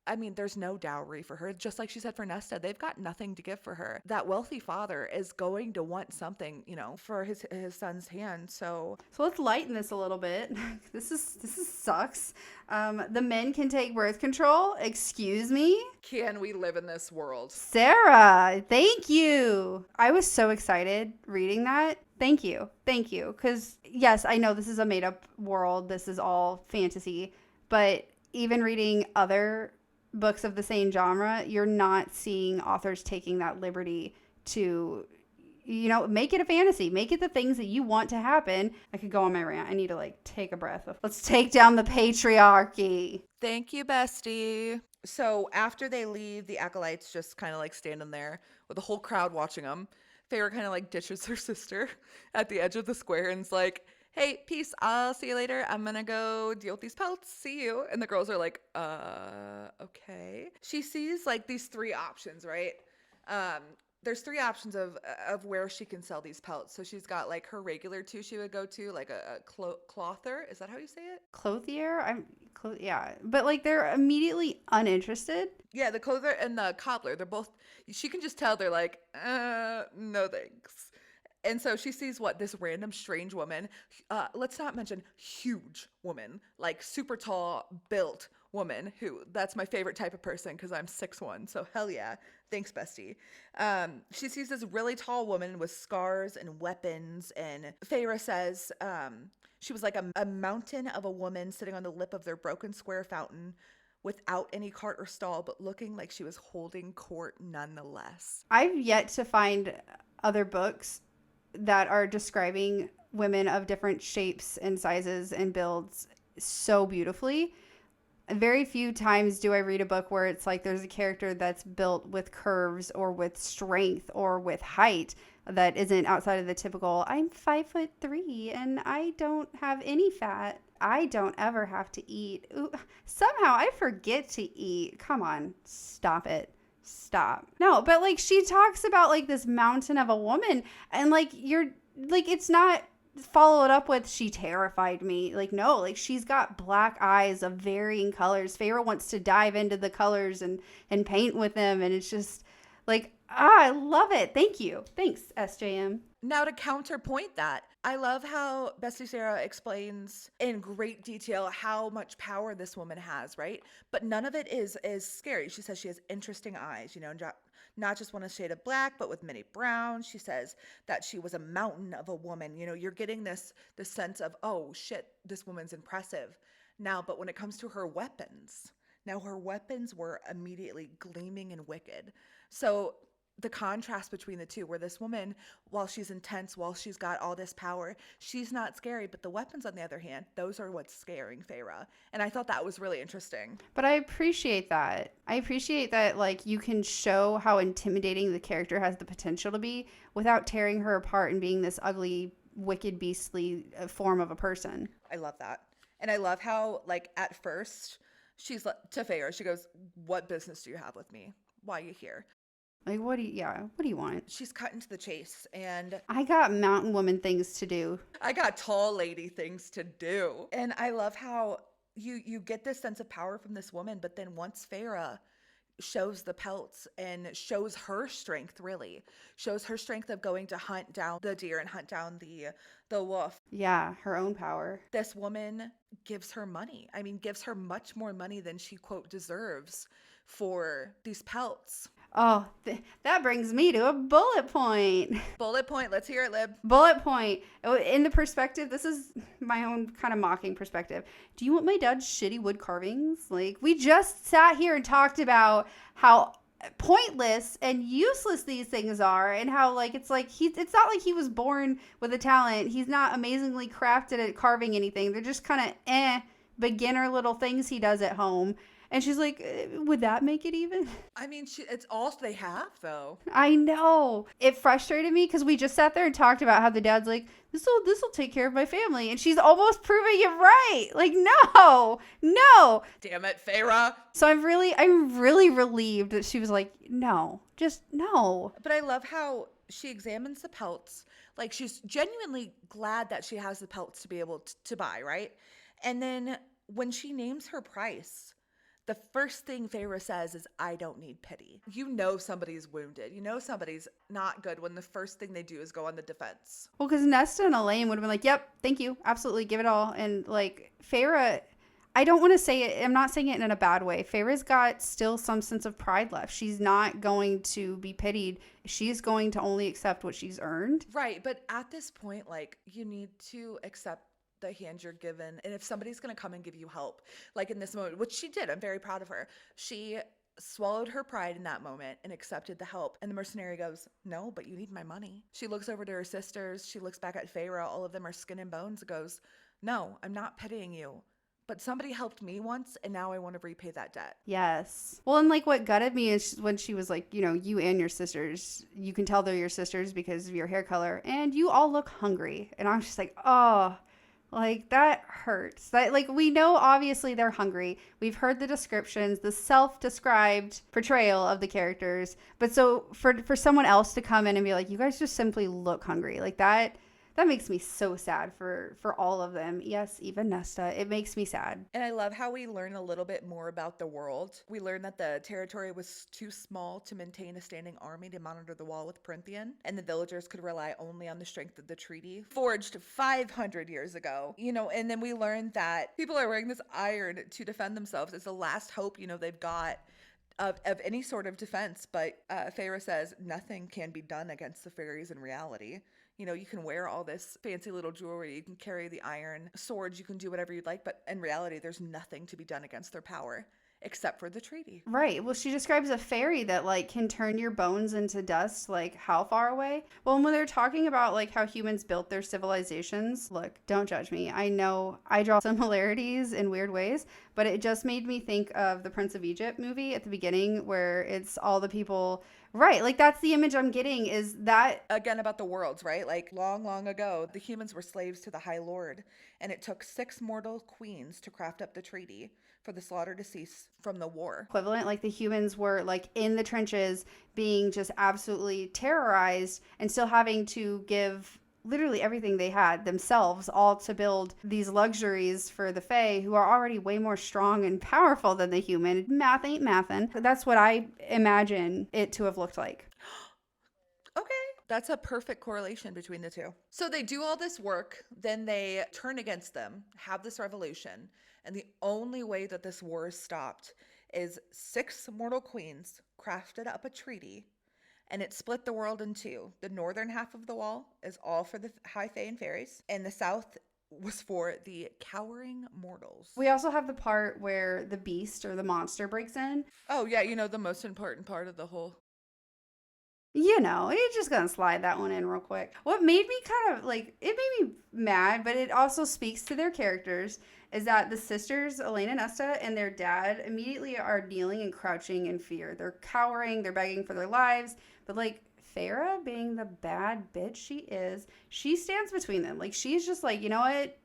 I mean, there's no dowry for her. Just like she said for Nesta, they've got nothing to give for her. That wealthy father is going to want something, for his son's hand. So let's lighten this a little bit. This sucks. The men can take birth control. Excuse me? can we live in this world? Sarah, thank you. I was so excited reading that. Thank you. Because, yes, I know this is a made-up world. This is all fantasy. But even reading other books of the same genre, you're not seeing authors taking that liberty to, make it a fantasy. Make it the things that you want to happen. I could go on my rant. I need to, take a breath. Let's take down the patriarchy. Thank you, bestie. So after they leave, the acolytes just kind of standing there with the whole crowd watching them. Feyre kind of ditches her sister at the edge of the square and's like, hey, peace, I'll see you later. I'm gonna go deal with these pelts. See you. And the girls are like, okay. She sees these three options, right? There's three options of where she can sell these pelts. So she's got her regular two she would go to, a clother. Is that how you say it? Clothier? Yeah. But they're immediately uninterested. Yeah, the clother and the cobbler, they're both, she can just tell they're like, no thanks. And so she sees this random strange woman, let's not mention huge woman, super tall, built woman who, that's my favorite type of person because I'm 6'1", so hell yeah. Thanks, bestie. She sees this really tall woman with scars and weapons, and Feyre says she was like a mountain of a woman sitting on the lip of their broken square fountain without any cart or stall, but looking like she was holding court nonetheless. I've yet to find other books that are describing women of different shapes and sizes and builds so beautifully. Very few times do I read a book where it's there's a character that's built with curves or with strength or with height that isn't outside of the typical, I'm 5'3" and I don't have any fat. I don't ever have to eat. Ooh, somehow I forget to eat. Come on, stop it. Stop. No, but she talks about this mountain of a woman and you're it's not followed up with she terrified me. No, she's got black eyes of varying colors. Feyre wants to dive into the colors and paint with them, and it's just I love it. Thank you. Thanks, SJM. Now to counterpoint that, I love how Bestie Sarah explains in great detail how much power this woman has, right? But none of it is scary. She says she has interesting eyes, not just one shade of black, but with many browns. She says that she was a mountain of a woman. You're getting this sense of, oh shit, this woman's impressive. Now, but when it comes to her weapons, her weapons were immediately gleaming and wicked. So the contrast between the two, where this woman, while she's intense, while she's got all this power, she's not scary, but the weapons, on the other hand, those are what's scaring Feyre. And I thought that was really interesting. But I appreciate that. You can show how intimidating the character has the potential to be without tearing her apart and being this ugly, wicked, beastly form of a person. I love that. And I love how, at first, she's to Feyre, she goes, what business do you have with me? Why are you here? What do you want? She's cutting to the chase, and I got mountain woman things to do. I got tall lady things to do. And I love how you get this sense of power from this woman, but then once Feyre shows the pelts and shows her strength, really shows her strength of going to hunt down the deer and hunt down the wolf. Yeah, her own power. This woman gives her money. I mean, gives her much more money than she, quote, deserves for these pelts. Oh, that brings me to a bullet point. Bullet point. Let's hear it, Lib. Bullet point. In the perspective, this is my own kind of mocking perspective. Do you want my dad's shitty wood carvings? We just sat here and talked about how pointless and useless these things are, and how it's not like he was born with a talent. He's not amazingly crafted at carving anything. They're just kind of beginner little things he does at home. And she's like, would that make it even? I mean, it's all they have, though. I know. It frustrated me because we just sat there and talked about how the dad's like, this'll take care of my family. And she's almost proving it right. Like, no. Damn it, Feyre. So I'm really relieved that she was like, no, just no. But I love how she examines the pelts. Like, she's genuinely glad that she has the pelts to be able to buy, right? And then when she names her price, the first thing Feyre says is, I don't need pity. You know somebody's wounded. You know somebody's not good when the first thing they do is go on the defense. Well, because Nesta and Elaine would have been like, yep, thank you. Absolutely. Give it all. And like Feyre, I don't want to say it. I'm not saying it in a bad way. Feyre's got still some sense of pride left. She's not going to be pitied. She's going to only accept what she's earned. Right. But at this point, like, you need to accept the hand you're given. And if somebody's going to come and give you help, like in this moment, which she did, I'm very proud of her. She swallowed her pride in that moment and accepted the help. And the mercenary goes, no, but you need my money. She looks over to her sisters. She looks back at Feyre. All of them are skin and bones. Goes, no, I'm not pitying you. But somebody helped me once, and now I want to repay that debt. Yes. Well, and like what gutted me is when she was like, you know, you and your sisters, you can tell they're your sisters because of your hair color, and you all look hungry. And I'm just like, oh, like that hurts. That, like, we know obviously they're hungry. We've heard the descriptions, the self-described portrayal of the characters. But so for someone else to come in and be like, you guys just simply look hungry, like that makes me so sad for all of them. Yes, even Nesta. It makes me sad. And I love how we learn a little bit more about the world. We learn that the territory was too small to maintain a standing army to monitor the wall with Prythian, and the villagers could rely only on the strength of the treaty forged 500 years ago. You know, and then we learned that people are wearing this iron to defend themselves as the last hope, you know, they've got of any sort of defense. But Feyre says nothing can be done against the fairies in reality. You know, you can wear all this fancy little jewelry, you can carry the iron swords, you can do whatever you'd like, but in reality, there's nothing to be done against their power, except for the treaty. Right. Well, she describes a fairy that, like, can turn your bones into dust, like, how far away? Well, when they're talking about, like, how humans built their civilizations, look, don't judge me. I know I draw similarities in weird ways, but it just made me think of the Prince of Egypt movie at the beginning where it's all the people... Right, like that's the image I'm getting is that... Again, about the worlds, right? Like long, long ago, the humans were slaves to the High Lord, and it took 6 mortal queens to craft up the treaty for the slaughter to cease from the war. Equivalent, like the humans were like in the trenches being just absolutely terrorized and still having to give literally everything they had themselves all to build these luxuries for the Fae who are already way more strong and powerful than the human. Math ain't mathin'. That's what I imagine it to have looked like. Okay. That's a perfect correlation between the two. So they do all this work, then they turn against them, have this revolution, and the only way that this war is stopped is 6 mortal queens crafted up a treaty, and it split the world in 2. The northern half of the wall is all for the High Fae and fairies, and the south was for the cowering mortals. We also have the part where the beast or the monster breaks in. Oh yeah, you know, the most important part of the whole... You know, it's just gonna slide that one in real quick. What made me kind of like, it made me mad, but it also speaks to their characters, is that the sisters, Elaine and Nesta, and their dad immediately are kneeling and crouching in fear. They're cowering, they're begging for their lives, but like Feyre, being the bad bitch she is, she stands between them. Like, she's just like, you know what?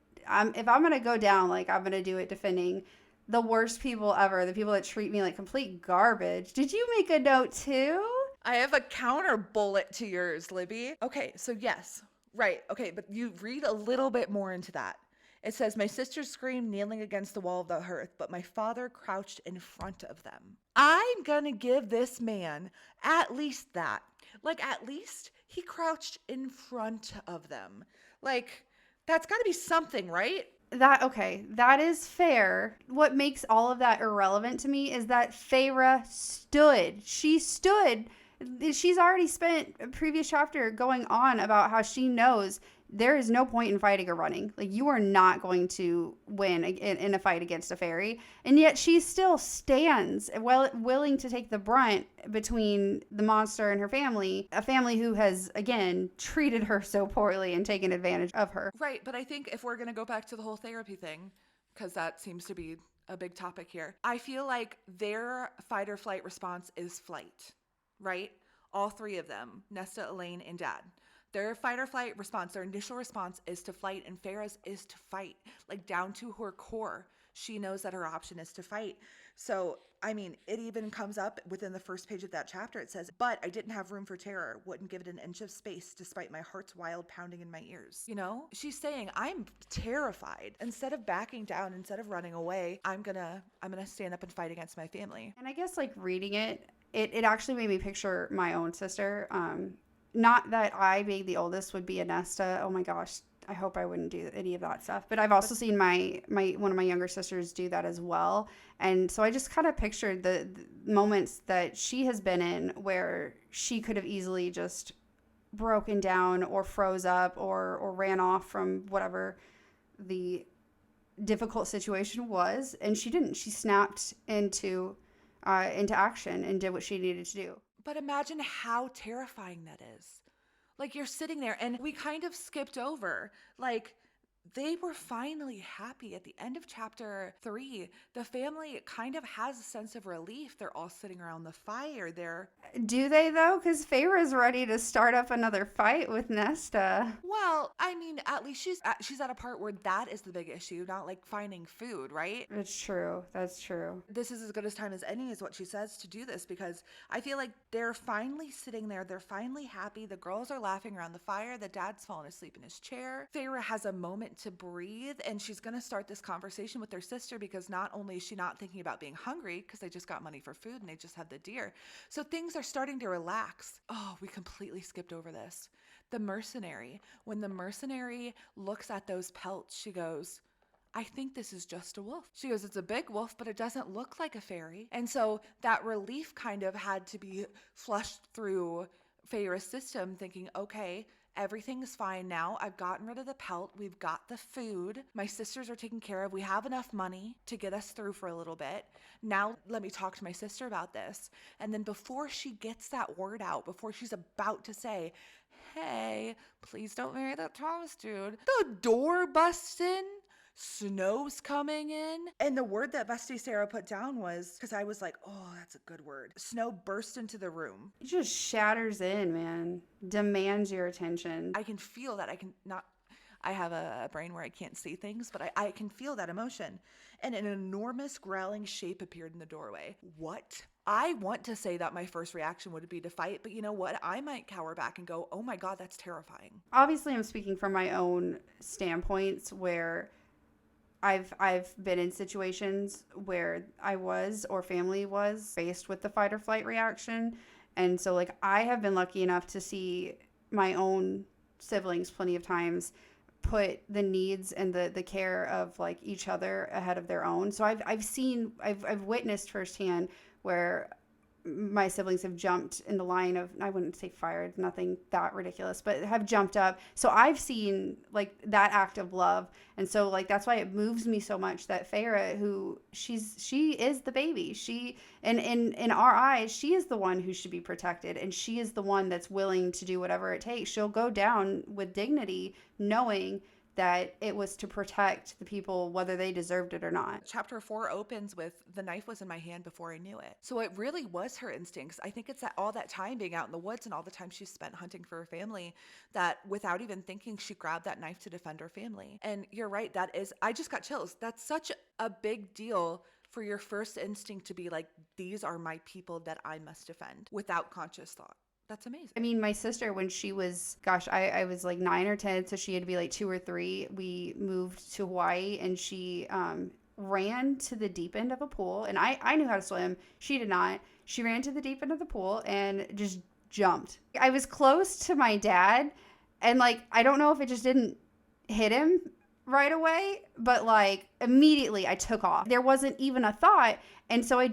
If I'm gonna go down, like, I'm gonna do it defending the worst people ever, the people that treat me like complete garbage. Did you make a note too? I have a counter bullet to yours, Libby. Okay, so yes, right. Okay, but you read a little bit more into that. It says, my sisters screamed kneeling against the wall of the hearth, but my father crouched in front of them. I'm gonna give this man at least that. Like, at least he crouched in front of them. Like, that's gotta be something, right? That is fair. What makes all of that irrelevant to me is that Feyre stood. She stood. She's already spent a previous chapter going on about how she knows there is no point in fighting or running. Like, you are not going to win in a fight against a fairy. And yet she still stands, willing to take the brunt between the monster and her family. A family who has, again, treated her so poorly and taken advantage of her. Right, but I think if we're going to go back to the whole therapy thing, because that seems to be a big topic here. I feel like their fight or flight response is flight, right? All three of them, Nesta, Elaine, and Dad. Their fight or flight response, their initial response is to flight, and Farrah's is to fight, like down to her core. She knows that her option is to fight. So, I mean, it even comes up within the first page of that chapter. It says, but I didn't have room for terror, wouldn't give it an inch of space despite my heart's wild pounding in my ears. You know, she's saying, I'm terrified. Instead of backing down, instead of running away, I'm gonna stand up and fight against my family. And I guess like reading it actually made me picture my own sister. Not that I, being the oldest, would be a Nesta. Oh my gosh, I hope I wouldn't do any of that stuff. But I've also seen my one of my younger sisters do that as well. And so I just kind of pictured the moments that she has been in where she could have easily just broken down or froze up or ran off from whatever the difficult situation was. And she didn't. She snapped into action and did what she needed to do. But imagine how terrifying that is. Like, you're sitting there, and we kind of skipped over, like, they were finally happy at the end of chapter 3. The family kind of has a sense of relief. They're all sitting around the fire. Do they, though? Because Farrah's ready to start up another fight with Nesta. Well, I mean, at least she's at a part where that is the big issue, not like finding food, right? It's true. That's true. This is as good a time as any, is what she says, to do this, because I feel like they're finally sitting there. They're finally happy. The girls are laughing around the fire. The dad's fallen asleep in his chair. Farrah has a moment to breathe, and she's going to start this conversation with her sister, because not only is she not thinking about being hungry because they just got money for food and they just had the deer, so things are starting to relax. Oh, we completely skipped over this. The mercenary. When the mercenary looks at those pelts, she goes, I think this is just a wolf. She goes, it's a big wolf, but it doesn't look like a fairy. And so that relief kind of had to be flushed through Farrah's system, thinking, okay, everything's fine now. I've gotten rid of the pelt. We've got the food. My sisters are taken care of. We have enough money to get us through for a little bit. Now let me talk to my sister about this. And then before she gets that word out, before she's about to say, hey, please don't marry that Thomas dude, the door busts in. Snow's coming in. And the word that Bestie Sarah put down was, because I was like, oh, that's a good word. Snow burst into the room. It just shatters in, man. Demands your attention. I can feel that. I have a brain where I can't see things, but I can feel that emotion. And an enormous growling shape appeared in the doorway. What? I want to say that my first reaction would be to fight, but you know what? I might cower back and go, oh my God, that's terrifying. Obviously, I'm speaking from my own standpoints where I've been in situations where I was, or family was, faced with the fight or flight reaction. And so like I have been lucky enough to see my own siblings plenty of times put the needs and the care of like each other ahead of their own. So I've witnessed firsthand where my siblings have jumped in the line of, I wouldn't say fired, nothing that ridiculous, but have jumped up. So I've seen like that act of love. And so like, that's why it moves me so much that Farrah, who she is the baby. She, and in our eyes, she is the one who should be protected. And she is the one that's willing to do whatever it takes. She'll go down with dignity, knowing that it was to protect the people, whether they deserved it or not. Chapter 4 opens with, the knife was in my hand before I knew it. So it really was her instincts. I think it's that all that time being out in the woods and all the time she spent hunting for her family, that without even thinking, she grabbed that knife to defend her family. And you're right, I just got chills. That's such a big deal for your first instinct to be like, these are my people that I must defend, without conscious thought. That's amazing. I mean, my sister, when she was, I was like 9 or 10, so she had to be like 2 or 3. We moved to Hawaii, and she ran to the deep end of a pool. And I knew how to swim. She did not. She ran to the deep end of the pool and just jumped. I was close to my dad, and like, I don't know if it just didn't hit him right away, but like immediately I took off. There wasn't even a thought. And so I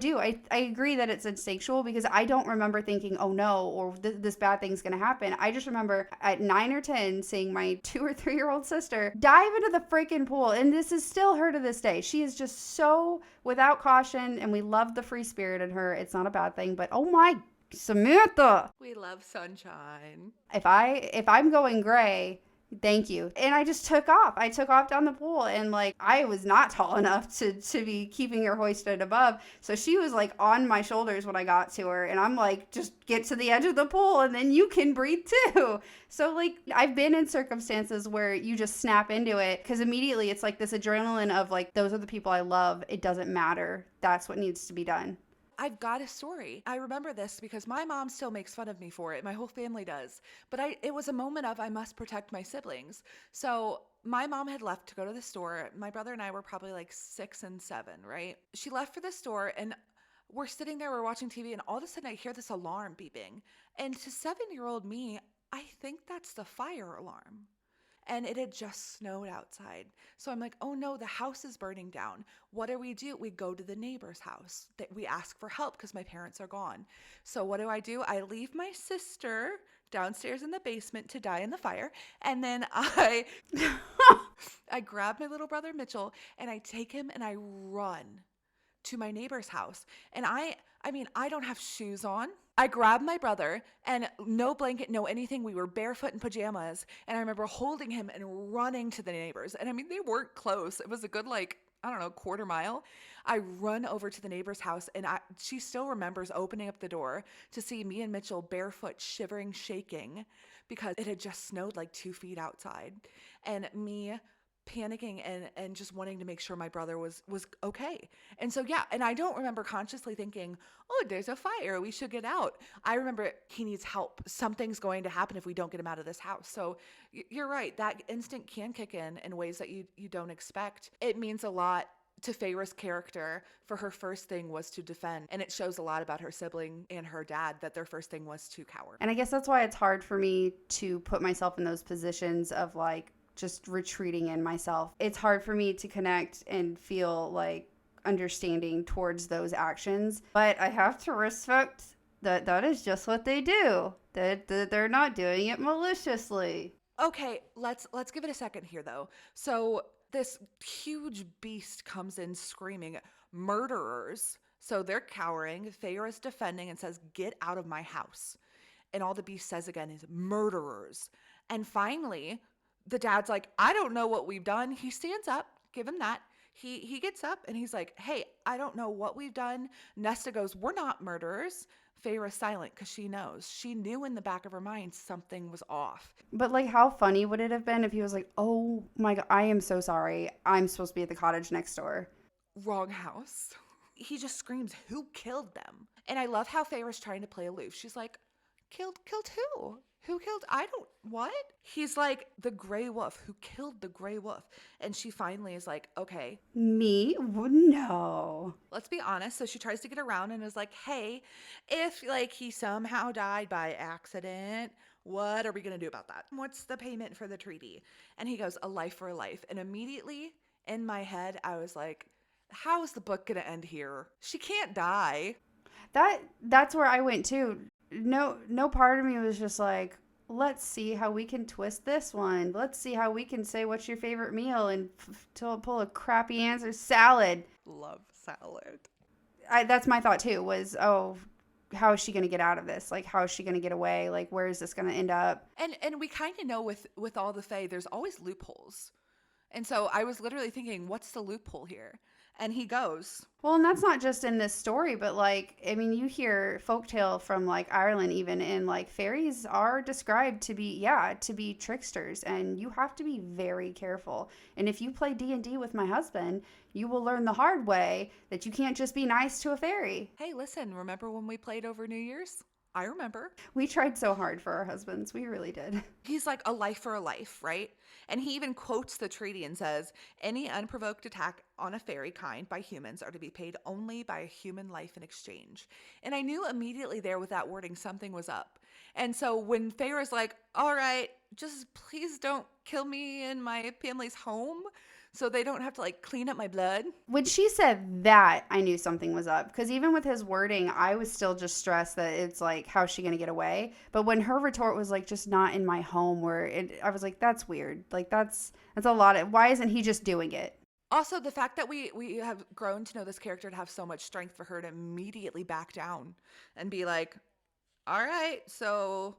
agree that it's instinctual, because I don't remember thinking, oh no, or this bad thing's going to happen. I just remember at 9 or 10 seeing my 2 or 3-year-old sister dive into the freaking pool. And this is still her to this day. She is just so without caution, and we love the free spirit in her. It's not a bad thing, but oh my, Samantha. We love sunshine. If I'm going gray, Thank you. And I just took off. I took off down the pool, and like I was not tall enough to be keeping her hoisted above. So she was like on my shoulders when I got to her, and I'm like, just get to the edge of the pool and then you can breathe too. So like I've been in circumstances where you just snap into it because immediately it's like this adrenaline of like, those are the people I love. It doesn't matter. That's what needs to be done. I've got a story. I remember this because my mom still makes fun of me for it. My whole family does. But it was a moment of I must protect my siblings. So my mom had left to go to the store. My brother and I were probably like 6 and 7, right? She left for the store and we're sitting there, we're watching TV, and all of a sudden I hear this alarm beeping. And to 7-year-old me, I think that's the fire alarm. And it had just snowed outside. So I'm like, oh no, the house is burning down. What do? We go to the neighbor's house. We ask for help because my parents are gone. So what do? I leave my sister downstairs in the basement to die in the fire. And then I grab my little brother Mitchell and I take him and I run to my neighbor's house. And I don't have shoes on. I grabbed my brother and no blanket, no anything. We were barefoot in pajamas. And I remember holding him and running to the neighbors. And I mean, they weren't close. It was a good, like, I don't know, quarter mile. I run over to the neighbor's house and she still remembers opening up the door to see me and Mitchell barefoot, shivering, shaking because it had just snowed like 2 feet outside. And me panicking and just wanting to make sure my brother was okay. And so, yeah, and I don't remember consciously thinking, oh, there's a fire, we should get out. I remember he needs help. Something's going to happen if we don't get him out of this house. So you're right. That instinct can kick in ways that you don't expect. It means a lot to Feyre's character for her first thing was to defend. And it shows a lot about her sibling and her dad that their first thing was to cower. And I guess that's why it's hard for me to put myself in those positions of like, just retreating in myself. It's hard for me to connect and feel like understanding towards those actions, but I have to respect that is just what they do. That they're not doing it maliciously. Okay, let's give it a second here though. So this huge beast comes in screaming, murderers. So they're cowering. Feyre's defending and says, get out of my house. And all the beast says again is murderers. And finally, the dad's like, I don't know what we've done. He stands up, give him that. He gets up and he's like, hey, I don't know what we've done. Nesta goes, we're not murderers. Feyre's silent because she knows. She knew in the back of her mind something was off. But like, how funny would it have been if he was like, oh my God, I am so sorry. I'm supposed to be at the cottage next door. Wrong house. He just screams, who killed them? And I love how Feyre's trying to play aloof. She's like, killed who? Who killed? What? He's like, the gray wolf. Who killed the gray wolf? And she finally is like, okay. Me? No. Let's be honest. So she tries to get around and is like, hey, if like he somehow died by accident, what are we going to do about that? What's the payment for the treaty? And he goes, a life for a life. And immediately in my head, I was like, how is the book going to end here? She can't die. That's where I went too. No part of me was just like, let's see how we can twist this one. Let's see how we can say what's your favorite meal and pull a crappy answer. Salad. Love salad. That's my thought too, was, oh, how is she going to get out of this? Like, how is she going to get away? Like, where is this going to end up? And we kind of know with all the Fae, there's always loopholes. And so I was literally thinking, what's the loophole here? And he goes. Well, and that's not just in this story, but like, I mean, you hear folktale from like Ireland even, and like fairies are described to be tricksters, and you have to be very careful. And if you play D&D with my husband, you will learn the hard way that you can't just be nice to a fairy. Hey, listen, remember when we played over New Year's? I remember. We tried so hard for our husbands. We really did. He's like, a life for a life, right? And he even quotes the treaty and says, any unprovoked attack on a fairy kind by humans are to be paid only by a human life in exchange. And I knew immediately there with that wording something was up. And so when Feyre's like, all right, just please don't kill me in my family's home so they don't have to like clean up my blood. When she said that, I knew something was up. Because even with his wording, I was still just stressed that it's like, how's she going to get away? But when her retort was like, just not in my home, I was like, that's weird. Like, that's a lot. Why isn't he just doing it? Also, the fact that we have grown to know this character to have so much strength for her to immediately back down and be like, all right, so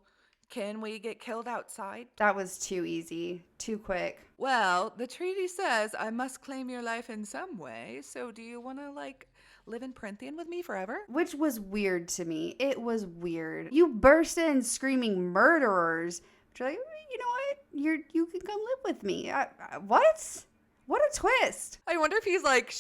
Can we get killed outside? That was too easy, too quick. Well, the treaty says I must claim your life in some way. So do you want to like live in Printheon with me forever? Which was weird to me. It was weird. You burst in screaming murderers. But you're like, you know what? You can come live with me. What? What a twist. I wonder if he's like,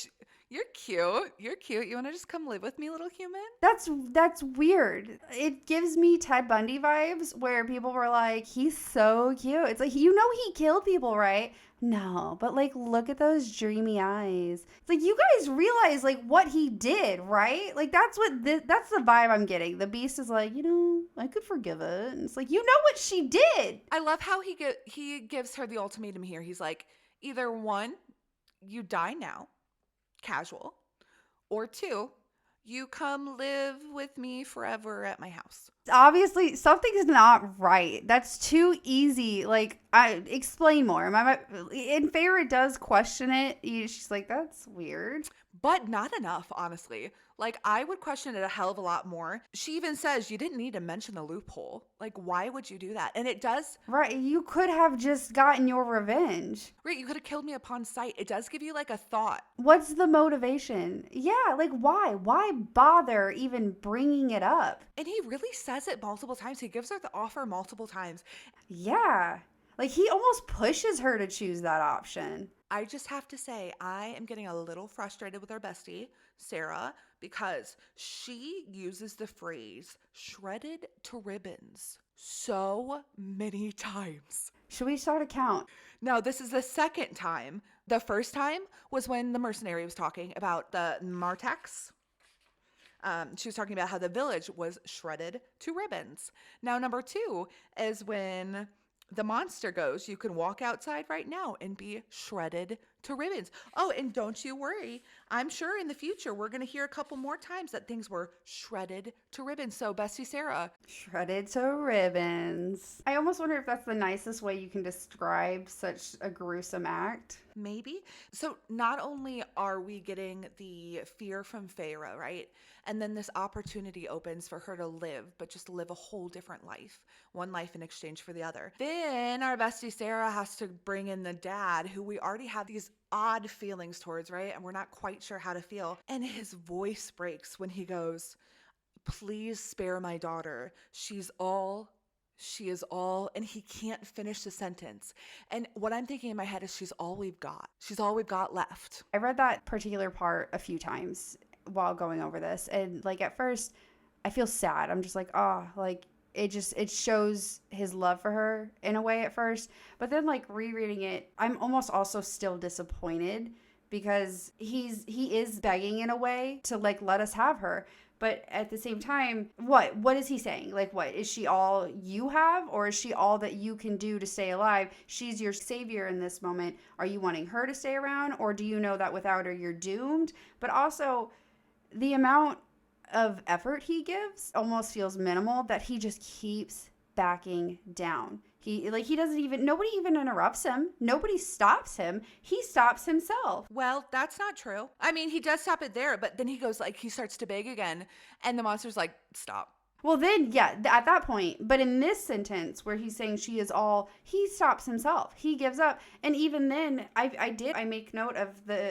you're cute. You're cute. You want to just come live with me, little human? That's weird. It gives me Ted Bundy vibes where people were like, he's so cute. It's like, you know he killed people, right? No, but like, look at those dreamy eyes. It's like, you guys realize like what he did, right? Like that's that's the vibe I'm getting. The Beast is like, you know, I could forgive it. And it's like, you know what she did. I love how he gives her the ultimatum here. He's like, either one, you die now, casual, or two, you come live with me forever at my house. Obviously, something's not right. That's too easy. Like, I explain more. And Feyre does question it. She's like, that's weird. But not enough, honestly. Like, I would question it a hell of a lot more. She even says you didn't need to mention the loophole. Like, why would you do that? And it does. Right. You could have just gotten your revenge. Right. You could have killed me upon sight. It does give you like a thought. What's the motivation? Yeah. Like, why? Why bother even bringing it up? And he really says it multiple times. He gives her the offer multiple times. Yeah. Like, he almost pushes her to choose that option. I just have to say, I am getting a little frustrated with our bestie, Sarah, because she uses the phrase shredded to ribbons so many times. Should we start a count? Now, this is the second time. The first time was when the mercenary was talking about the Martax. She was talking about how the village was shredded to ribbons. Now, number two is when the monster goes, you can walk outside right now and be shredded to ribbons. Oh, and don't you worry. I'm sure in the future we're going to hear a couple more times that things were shredded to ribbons. So, Bestie Sarah. Shredded to ribbons. I almost wonder if that's the nicest way you can describe such a gruesome act. Maybe. So not only are we getting the fear from Feyre, right? And then this opportunity opens for her to live, but just live a whole different life. One life in exchange for the other. Then our bestie Sarah has to bring in the dad, who we already have these odd feelings towards, right? And we're not quite sure how to feel. And his voice breaks when he goes, "Please spare my daughter. She is all, and he can't finish the sentence. And what I'm thinking in my head is she's all we've got. She's all we've got left. I read that particular part a few times while going over this. And like at first, I feel sad. I'm just like, oh, like it shows his love for her in a way at first. But then like rereading it, I'm almost also still disappointed because he is begging in a way to like let us have her. But at the same time, what is he saying? Like, what? Is she all you have, or is she all that you can do to stay alive? She's your savior in this moment. Are you wanting her to stay around, or do you know that without her, you're doomed? But also, the amount of effort he gives almost feels minimal, that he just keeps backing down. Nobody even interrupts him. Nobody stops him. He stops himself. Well, that's not true. I mean, he does stop it there, but then he goes like, he starts to beg again, and the monster's like, stop. Well, then, yeah, at that point. But in this sentence where he's saying she is all, he stops himself. He gives up. And even then, I make note of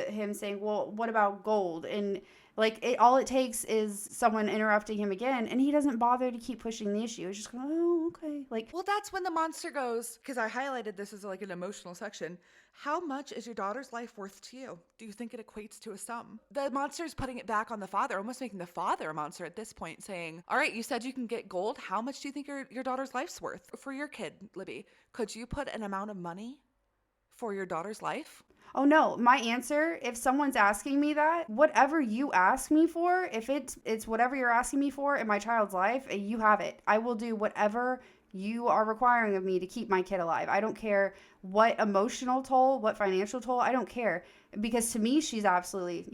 him saying, well, what about gold? And like, all it takes is someone interrupting him again, and he doesn't bother to keep pushing the issue. He's just going, oh, okay. Like, well, that's when the monster goes, because I highlighted this as like an emotional section. How much is your daughter's life worth to you? Do you think it equates to a sum? The monster's putting it back on the father, almost making the father a monster at this point, saying, all right, you said you can get gold. How much do you think your daughter's life's worth? For your kid, Libby, could you put an amount of money for your daughter's life? Oh no, my answer, if someone's asking me that, whatever you ask me for, if it's whatever you're asking me for in my child's life, you have it. I will do whatever you are requiring of me to keep my kid alive. I don't care what emotional toll, what financial toll, I don't care. Because to me, she's absolutely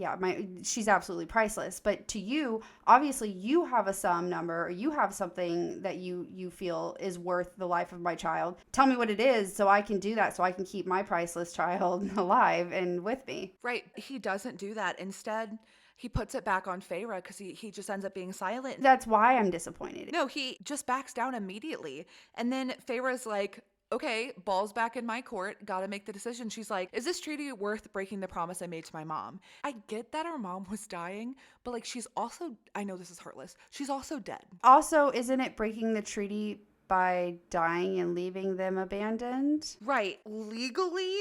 priceless. But to you, obviously you have a sum number, or you have something that you feel is worth the life of my child. Tell me what it is so I can do that, so I can keep my priceless child alive and with me. Right. He doesn't do that. Instead, He puts it back on Feyre because he just ends up being silent. That's why I'm disappointed. No, he just backs down immediately. And then Feyre's like, okay, ball's back in my court. Gotta make the decision. She's like, is this treaty worth breaking the promise I made to my mom? I get that her mom was dying, but like she's also, I know this is heartless, she's also dead. Also, isn't it breaking the treaty by dying and leaving them abandoned? Right. Legally,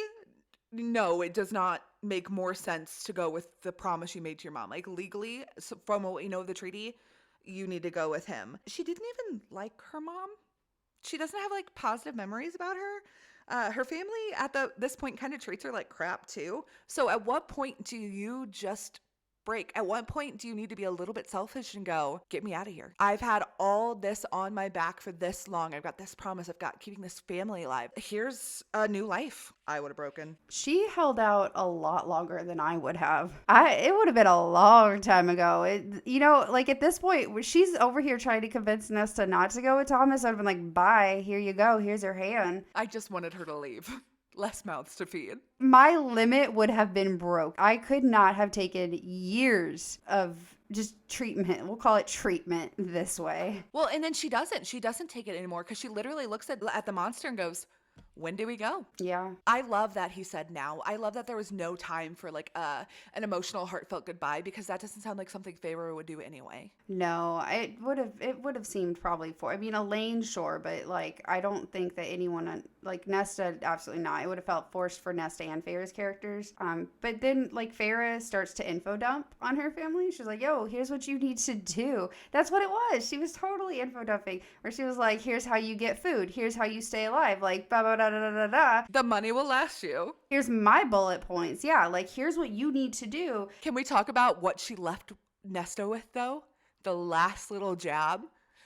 no, it does not make more sense to go with the promise you made to your mom. Like legally, so from what we know of the treaty, you need to go with him. She didn't even like her mom. She doesn't have like positive memories about her. Her family at this point kind of treats her like crap too. So at what point do you just break? At what point do you need to be a little bit selfish and go, get me out of here? I've had all this on my back for this long. I've got this promise. I've got keeping this family alive. Here's a new life I would have broken. She held out a lot longer than I would have. It would have been a long time ago. Like at this point, she's over here trying to convince Nesta not to go with Thomas. I'd have been like, bye, here you go. Here's her hand. I just wanted her to leave. Less mouths to feed. My limit would have been broke. I could not have taken years of just treatment. We'll call it treatment this way. Well, and then she doesn't take it anymore because she literally looks at the monster and goes, when do we go? Yeah. I love that he said now. I love that there was no time for like an emotional, heartfelt goodbye because that doesn't sound like something Feyre would do anyway. No, it would have seemed probably Elaine, sure, but like I don't think that anyone like Nesta, absolutely not. It would have felt forced for Nesta and Feyre's characters. But then like Feyre starts to info dump on her family. She's like, yo, here's what you need to do. That's what it was. She was totally info dumping. Where she was like, here's how you get food. Here's how you stay alive. Like, blah, blah, blah, blah, blah, blah. The money will last you. Here's my bullet points. Yeah, like here's what you need to do. Can we talk about what she left Nesta with though? The last little jab.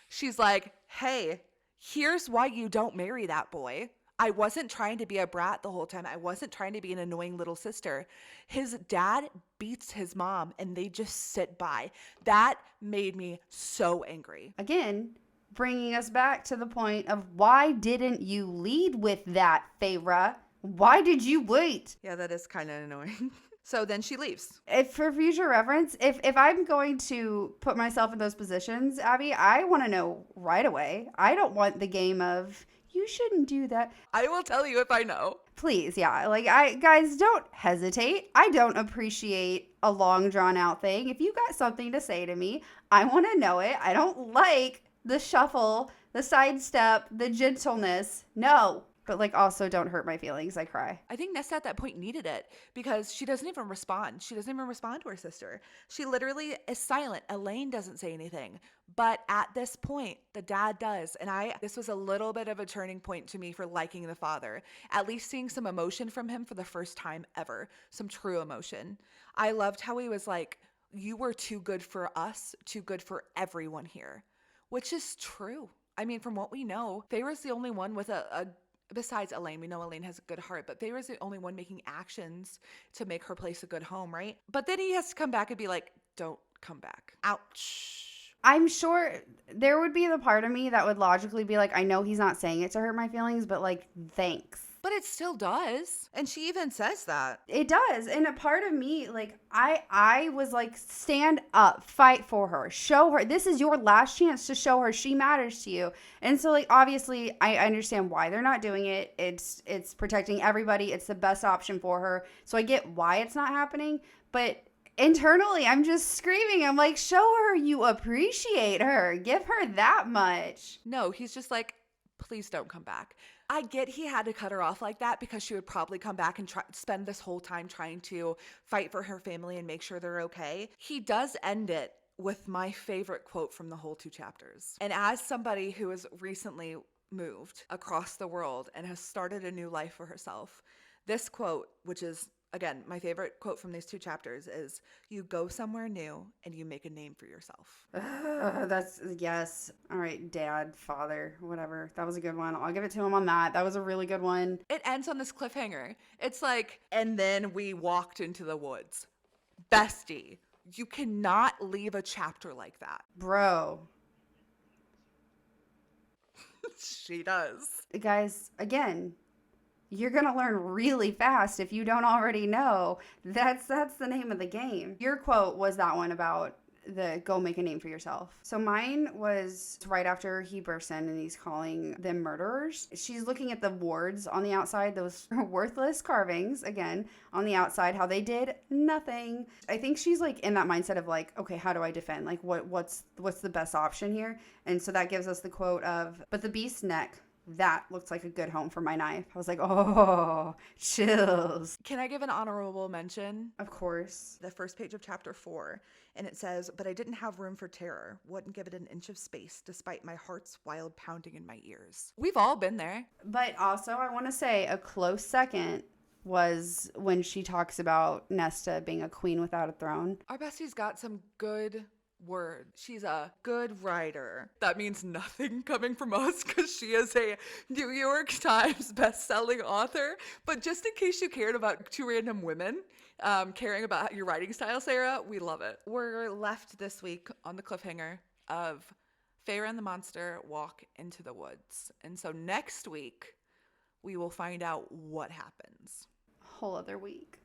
She's like, hey, here's why you don't marry that boy. I wasn't trying to be a brat the whole time. I wasn't trying to be an annoying little sister. His dad beats his mom and they just sit by. That made me so angry. Again, bringing us back to the point of why didn't you lead with that, Feyre? Why did you wait? Yeah, that is kind of annoying. So then she leaves. If for future reference, if I'm going to put myself in those positions, Abby, I want to know right away. I don't want the game of, you shouldn't do that. I will tell you if I know. Please, yeah. Like, guys, don't hesitate. I don't appreciate a long, drawn-out thing. If you got something to say to me, I want to know it. I don't like the shuffle, the sidestep, the gentleness. No. But, like, also don't hurt my feelings. I cry. I think Nesta at that point needed it because she doesn't even respond. She doesn't even respond to her sister. She literally is silent. Elaine doesn't say anything. But at this point, the dad does. And this was a little bit of a turning point to me for liking the father. At least seeing some emotion from him for the first time ever. Some true emotion. I loved how he was like, you were too good for us, too good for everyone here. Which is true. I mean, from what we know, Feyre's the only one with besides Elaine, we know Elaine has a good heart, but Feyre's the only one making actions to make her place a good home, right? But then he has to come back and be like, don't come back. Ouch. I'm sure there would be the part of me that would logically be like, I know he's not saying it to hurt my feelings, but like, thanks. But it still does. And she even says that. It does. And a part of me, like, I was like, stand up, fight for her, show her. This is your last chance to show her she matters to you. And so, like, obviously, I understand why they're not doing it. It's protecting everybody. It's the best option for her. So I get why it's not happening. But internally, I'm just screaming. I'm like, show her you appreciate her. Give her that much. No, he's just like, please don't come back. I get he had to cut her off like that because she would probably come back and spend this whole time trying to fight for her family and make sure they're okay. He does end it with my favorite quote from the whole 2 chapters. And as somebody who has recently moved across the world and has started a new life for herself, this quote, which is, again, my favorite quote from these 2 chapters is, you go somewhere new and you make a name for yourself. That's, yes. All right, dad, father, whatever. That was a good one. I'll give it to him on that. That was a really good one. It ends on this cliffhanger. It's like, and then we walked into the woods. Bestie, you cannot leave a chapter like that. Bro. She does. Guys, again, you're going to learn really fast if you don't already know. That's the name of the game. Your quote was that one about the go make a name for yourself. So mine was right after he bursts in and he's calling them murderers. She's looking at the wards on the outside, those worthless carvings, again, on the outside, how they did nothing. I think she's like in that mindset of like, okay, how do I defend? Like what's the best option here? And so that gives us the quote of, but the beast's neck, that looks like a good home for my knife. I was like, oh, chills. Can I give an honorable mention? Of course. The first page of chapter 4, and it says, but I didn't have room for terror, wouldn't give it an inch of space, despite my heart's wild pounding in my ears. We've all been there. But also, I want to say a close second was when she talks about Nesta being a queen without a throne. Our bestie's got some good word. She's a good writer. That means nothing coming from us because she is a New York Times best-selling author. But just in case you cared about two random women caring about your writing style, Sarah, we love it. We're left this week on the cliffhanger of Feyre and the monster walk into the woods. And so next week, we will find out what happens. Whole other week.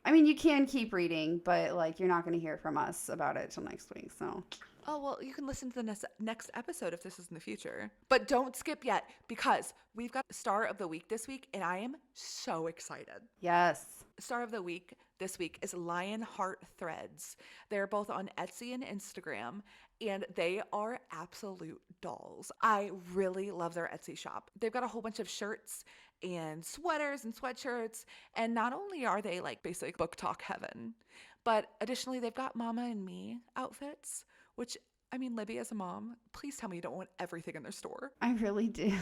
I mean, you can keep reading, but like you're not going to hear from us about it till next week. So, oh well, you can listen to the next episode if this is in the future. But don't skip yet because we've got Star of the Week this week, and I am so excited. yes. Star of the Week this week is Lionheart Threads. They're both on Etsy and Instagram, and they are absolute dolls. I really love their Etsy shop. They've got a whole bunch of shirts and sweaters and sweatshirts, and not only are they like basically book talk heaven, but additionally they've got Mama and Me outfits, which I mean, Libby, as a mom, please tell me you don't want everything in their store. I really do.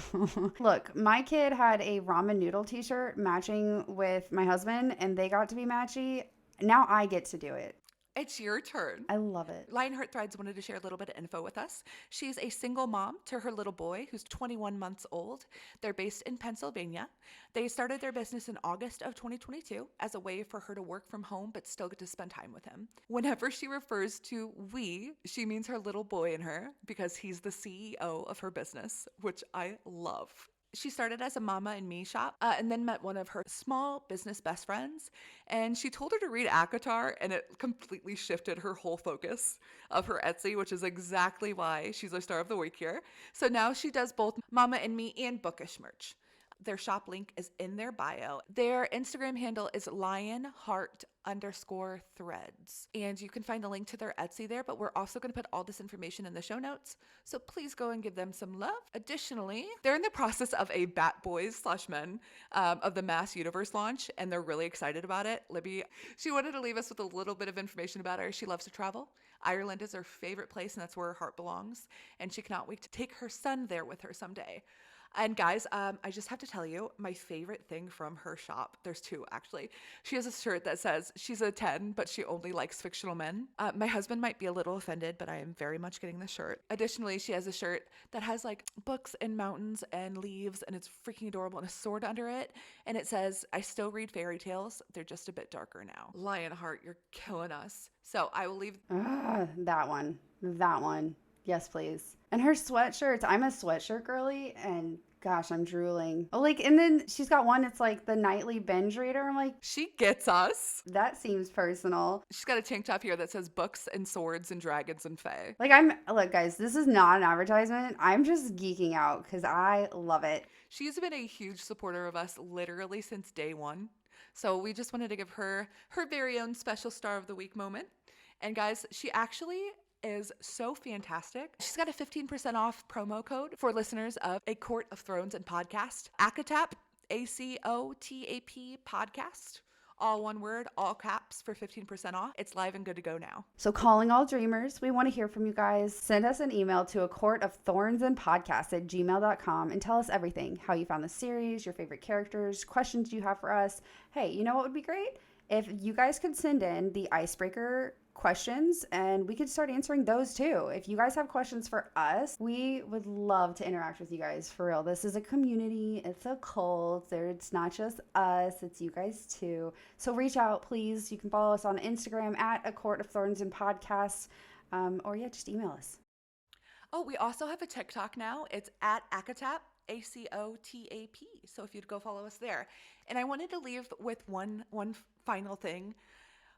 Look, my kid had a ramen noodle t-shirt matching with my husband, and they got to be matchy. Now I get to do it. It's your turn. I love it. Lionheart Threads wanted to share a little bit of info with us. She's a single mom to her little boy, who's 21 months old. They're based in Pennsylvania. They started their business in August of 2022 as a way for her to work from home but still get to spend time with him. Whenever she refers to we, she means her little boy and her because he's the CEO of her business, which I love. She started as a Mama and Me shop and then met one of her small business best friends, and she told her to read ACOTAR, and it completely shifted her whole focus of her Etsy, which is exactly why she's our Star of the Week here. So now she does both Mama and Me and bookish merch. Their shop link is in their bio. Their Instagram handle is Lionheart_threads. And you can find a link to their Etsy there, but we're also going to put all this information in the show notes. So please go and give them some love. Additionally, they're in the process of a Bat Boys / Men of the Mass Universe launch, and they're really excited about it. Libby, she wanted to leave us with a little bit of information about her. She loves to travel. Ireland is her favorite place, and that's where her heart belongs. And she cannot wait to take her son there with her someday. And guys, I just have to tell you, my favorite thing from her shop, there's two actually. She has a shirt that says she's a 10, but she only likes fictional men. My husband might be a little offended, but I am very much getting this shirt. Additionally, she has a shirt that has like books and mountains and leaves, and it's freaking adorable, and a sword under it. And it says, I still read fairy tales. They're just a bit darker now. Lionheart, you're killing us. So I will leave. That one. Yes, please. And her sweatshirts. I'm a sweatshirt girly, and gosh, I'm drooling. Oh, like, and then she's got one. It's like the nightly binge reader. I'm like, she gets us. That seems personal. She's got a tank top here that says books and swords and dragons and fae. Like, look, guys, this is not an advertisement. I'm just geeking out because I love it. She's been a huge supporter of us literally since day one. So we just wanted to give her her very own special Star of the Week moment. And guys, she actually is so fantastic. She's got a 15% off promo code for listeners of A Court of Thrones and Podcast. ACOTAP, ACOTAP podcast. All one word, all caps for 15% off. It's live and good to go now. So calling all dreamers, we want to hear from you guys. Send us an email to A Court of Thorns and Podcast at gmail.com and tell us everything. How you found the series, your favorite characters, questions you have for us. Hey, you know what would be great? If you guys could send in the icebreaker questions and we could start answering those too. If you guys have questions for us, we would love to interact with you guys for real. This is a community. It's a cult. It's not just us. It's you guys too. So reach out, please. You can follow us on Instagram at A Court of Thorns and Podcasts. Or just email us. Oh, we also have a TikTok now. It's at ACOTAP, ACOTAP. So if you'd go follow us there. And I wanted to leave with one final thing.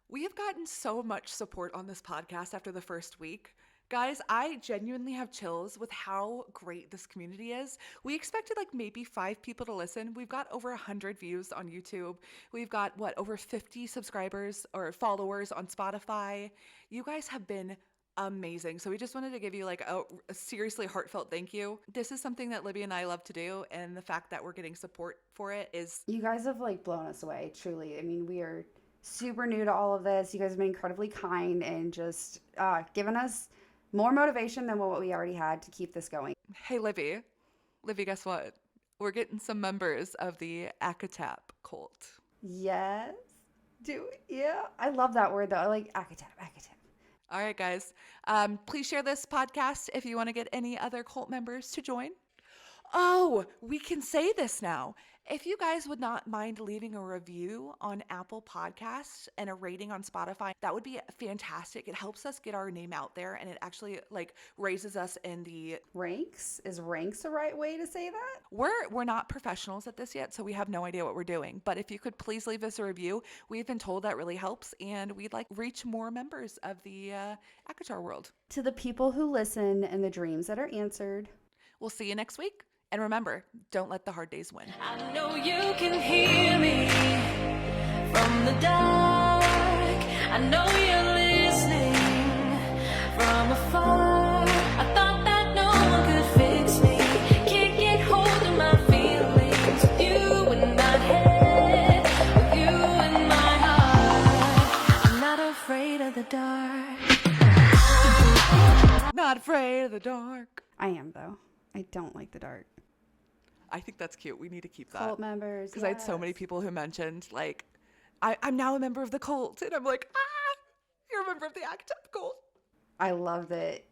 We have gotten so much support on this podcast after the first week. Guys, I genuinely have chills with how great this community is. We expected like maybe 5 people to listen. We've got over 100 views on YouTube. We've got over 50 subscribers or followers on Spotify. You guys have been amazing. So we just wanted to give you like a seriously heartfelt thank you. This is something that Libby and I love to do, and the fact that we're getting support for it is... You guys have like blown us away, truly. I mean, we are super new to all of this. You guys have been incredibly kind and just given us more motivation than what we already had to keep this going. Hey, Livy, guess what? We're getting some members of the ACOTAR cult. Yes. Yeah. I love that word though. I like ACOTAR. All right, guys. Please share this podcast if you want to get any other cult members to join. Oh, we can say this now. If you guys would not mind leaving a review on Apple Podcasts and a rating on Spotify, that would be fantastic. It helps us get our name out there, and it actually like raises us in the ranks. Is ranks the right way to say that? We're not professionals at this yet, so we have no idea what we're doing. But if you could please leave us a review, we've been told that really helps, and we'd like reach more members of the ACOTAR world. To the people who listen and the dreams that are answered. We'll see you next week. And remember, don't let the hard days win. I know you can hear me from the dark. I know you're listening from afar. I thought that no one could fix me. Can't get hold of my feelings. With you in my head, with you in my heart. I'm not afraid of the dark. Not afraid of the dark. I am though. I don't like the dark. I think that's cute. We need to keep that. Cult members. Because I had so many people who mentioned, like, I'm now a member of the cult. And I'm like, you're a member of the ACOTAR cult. I love that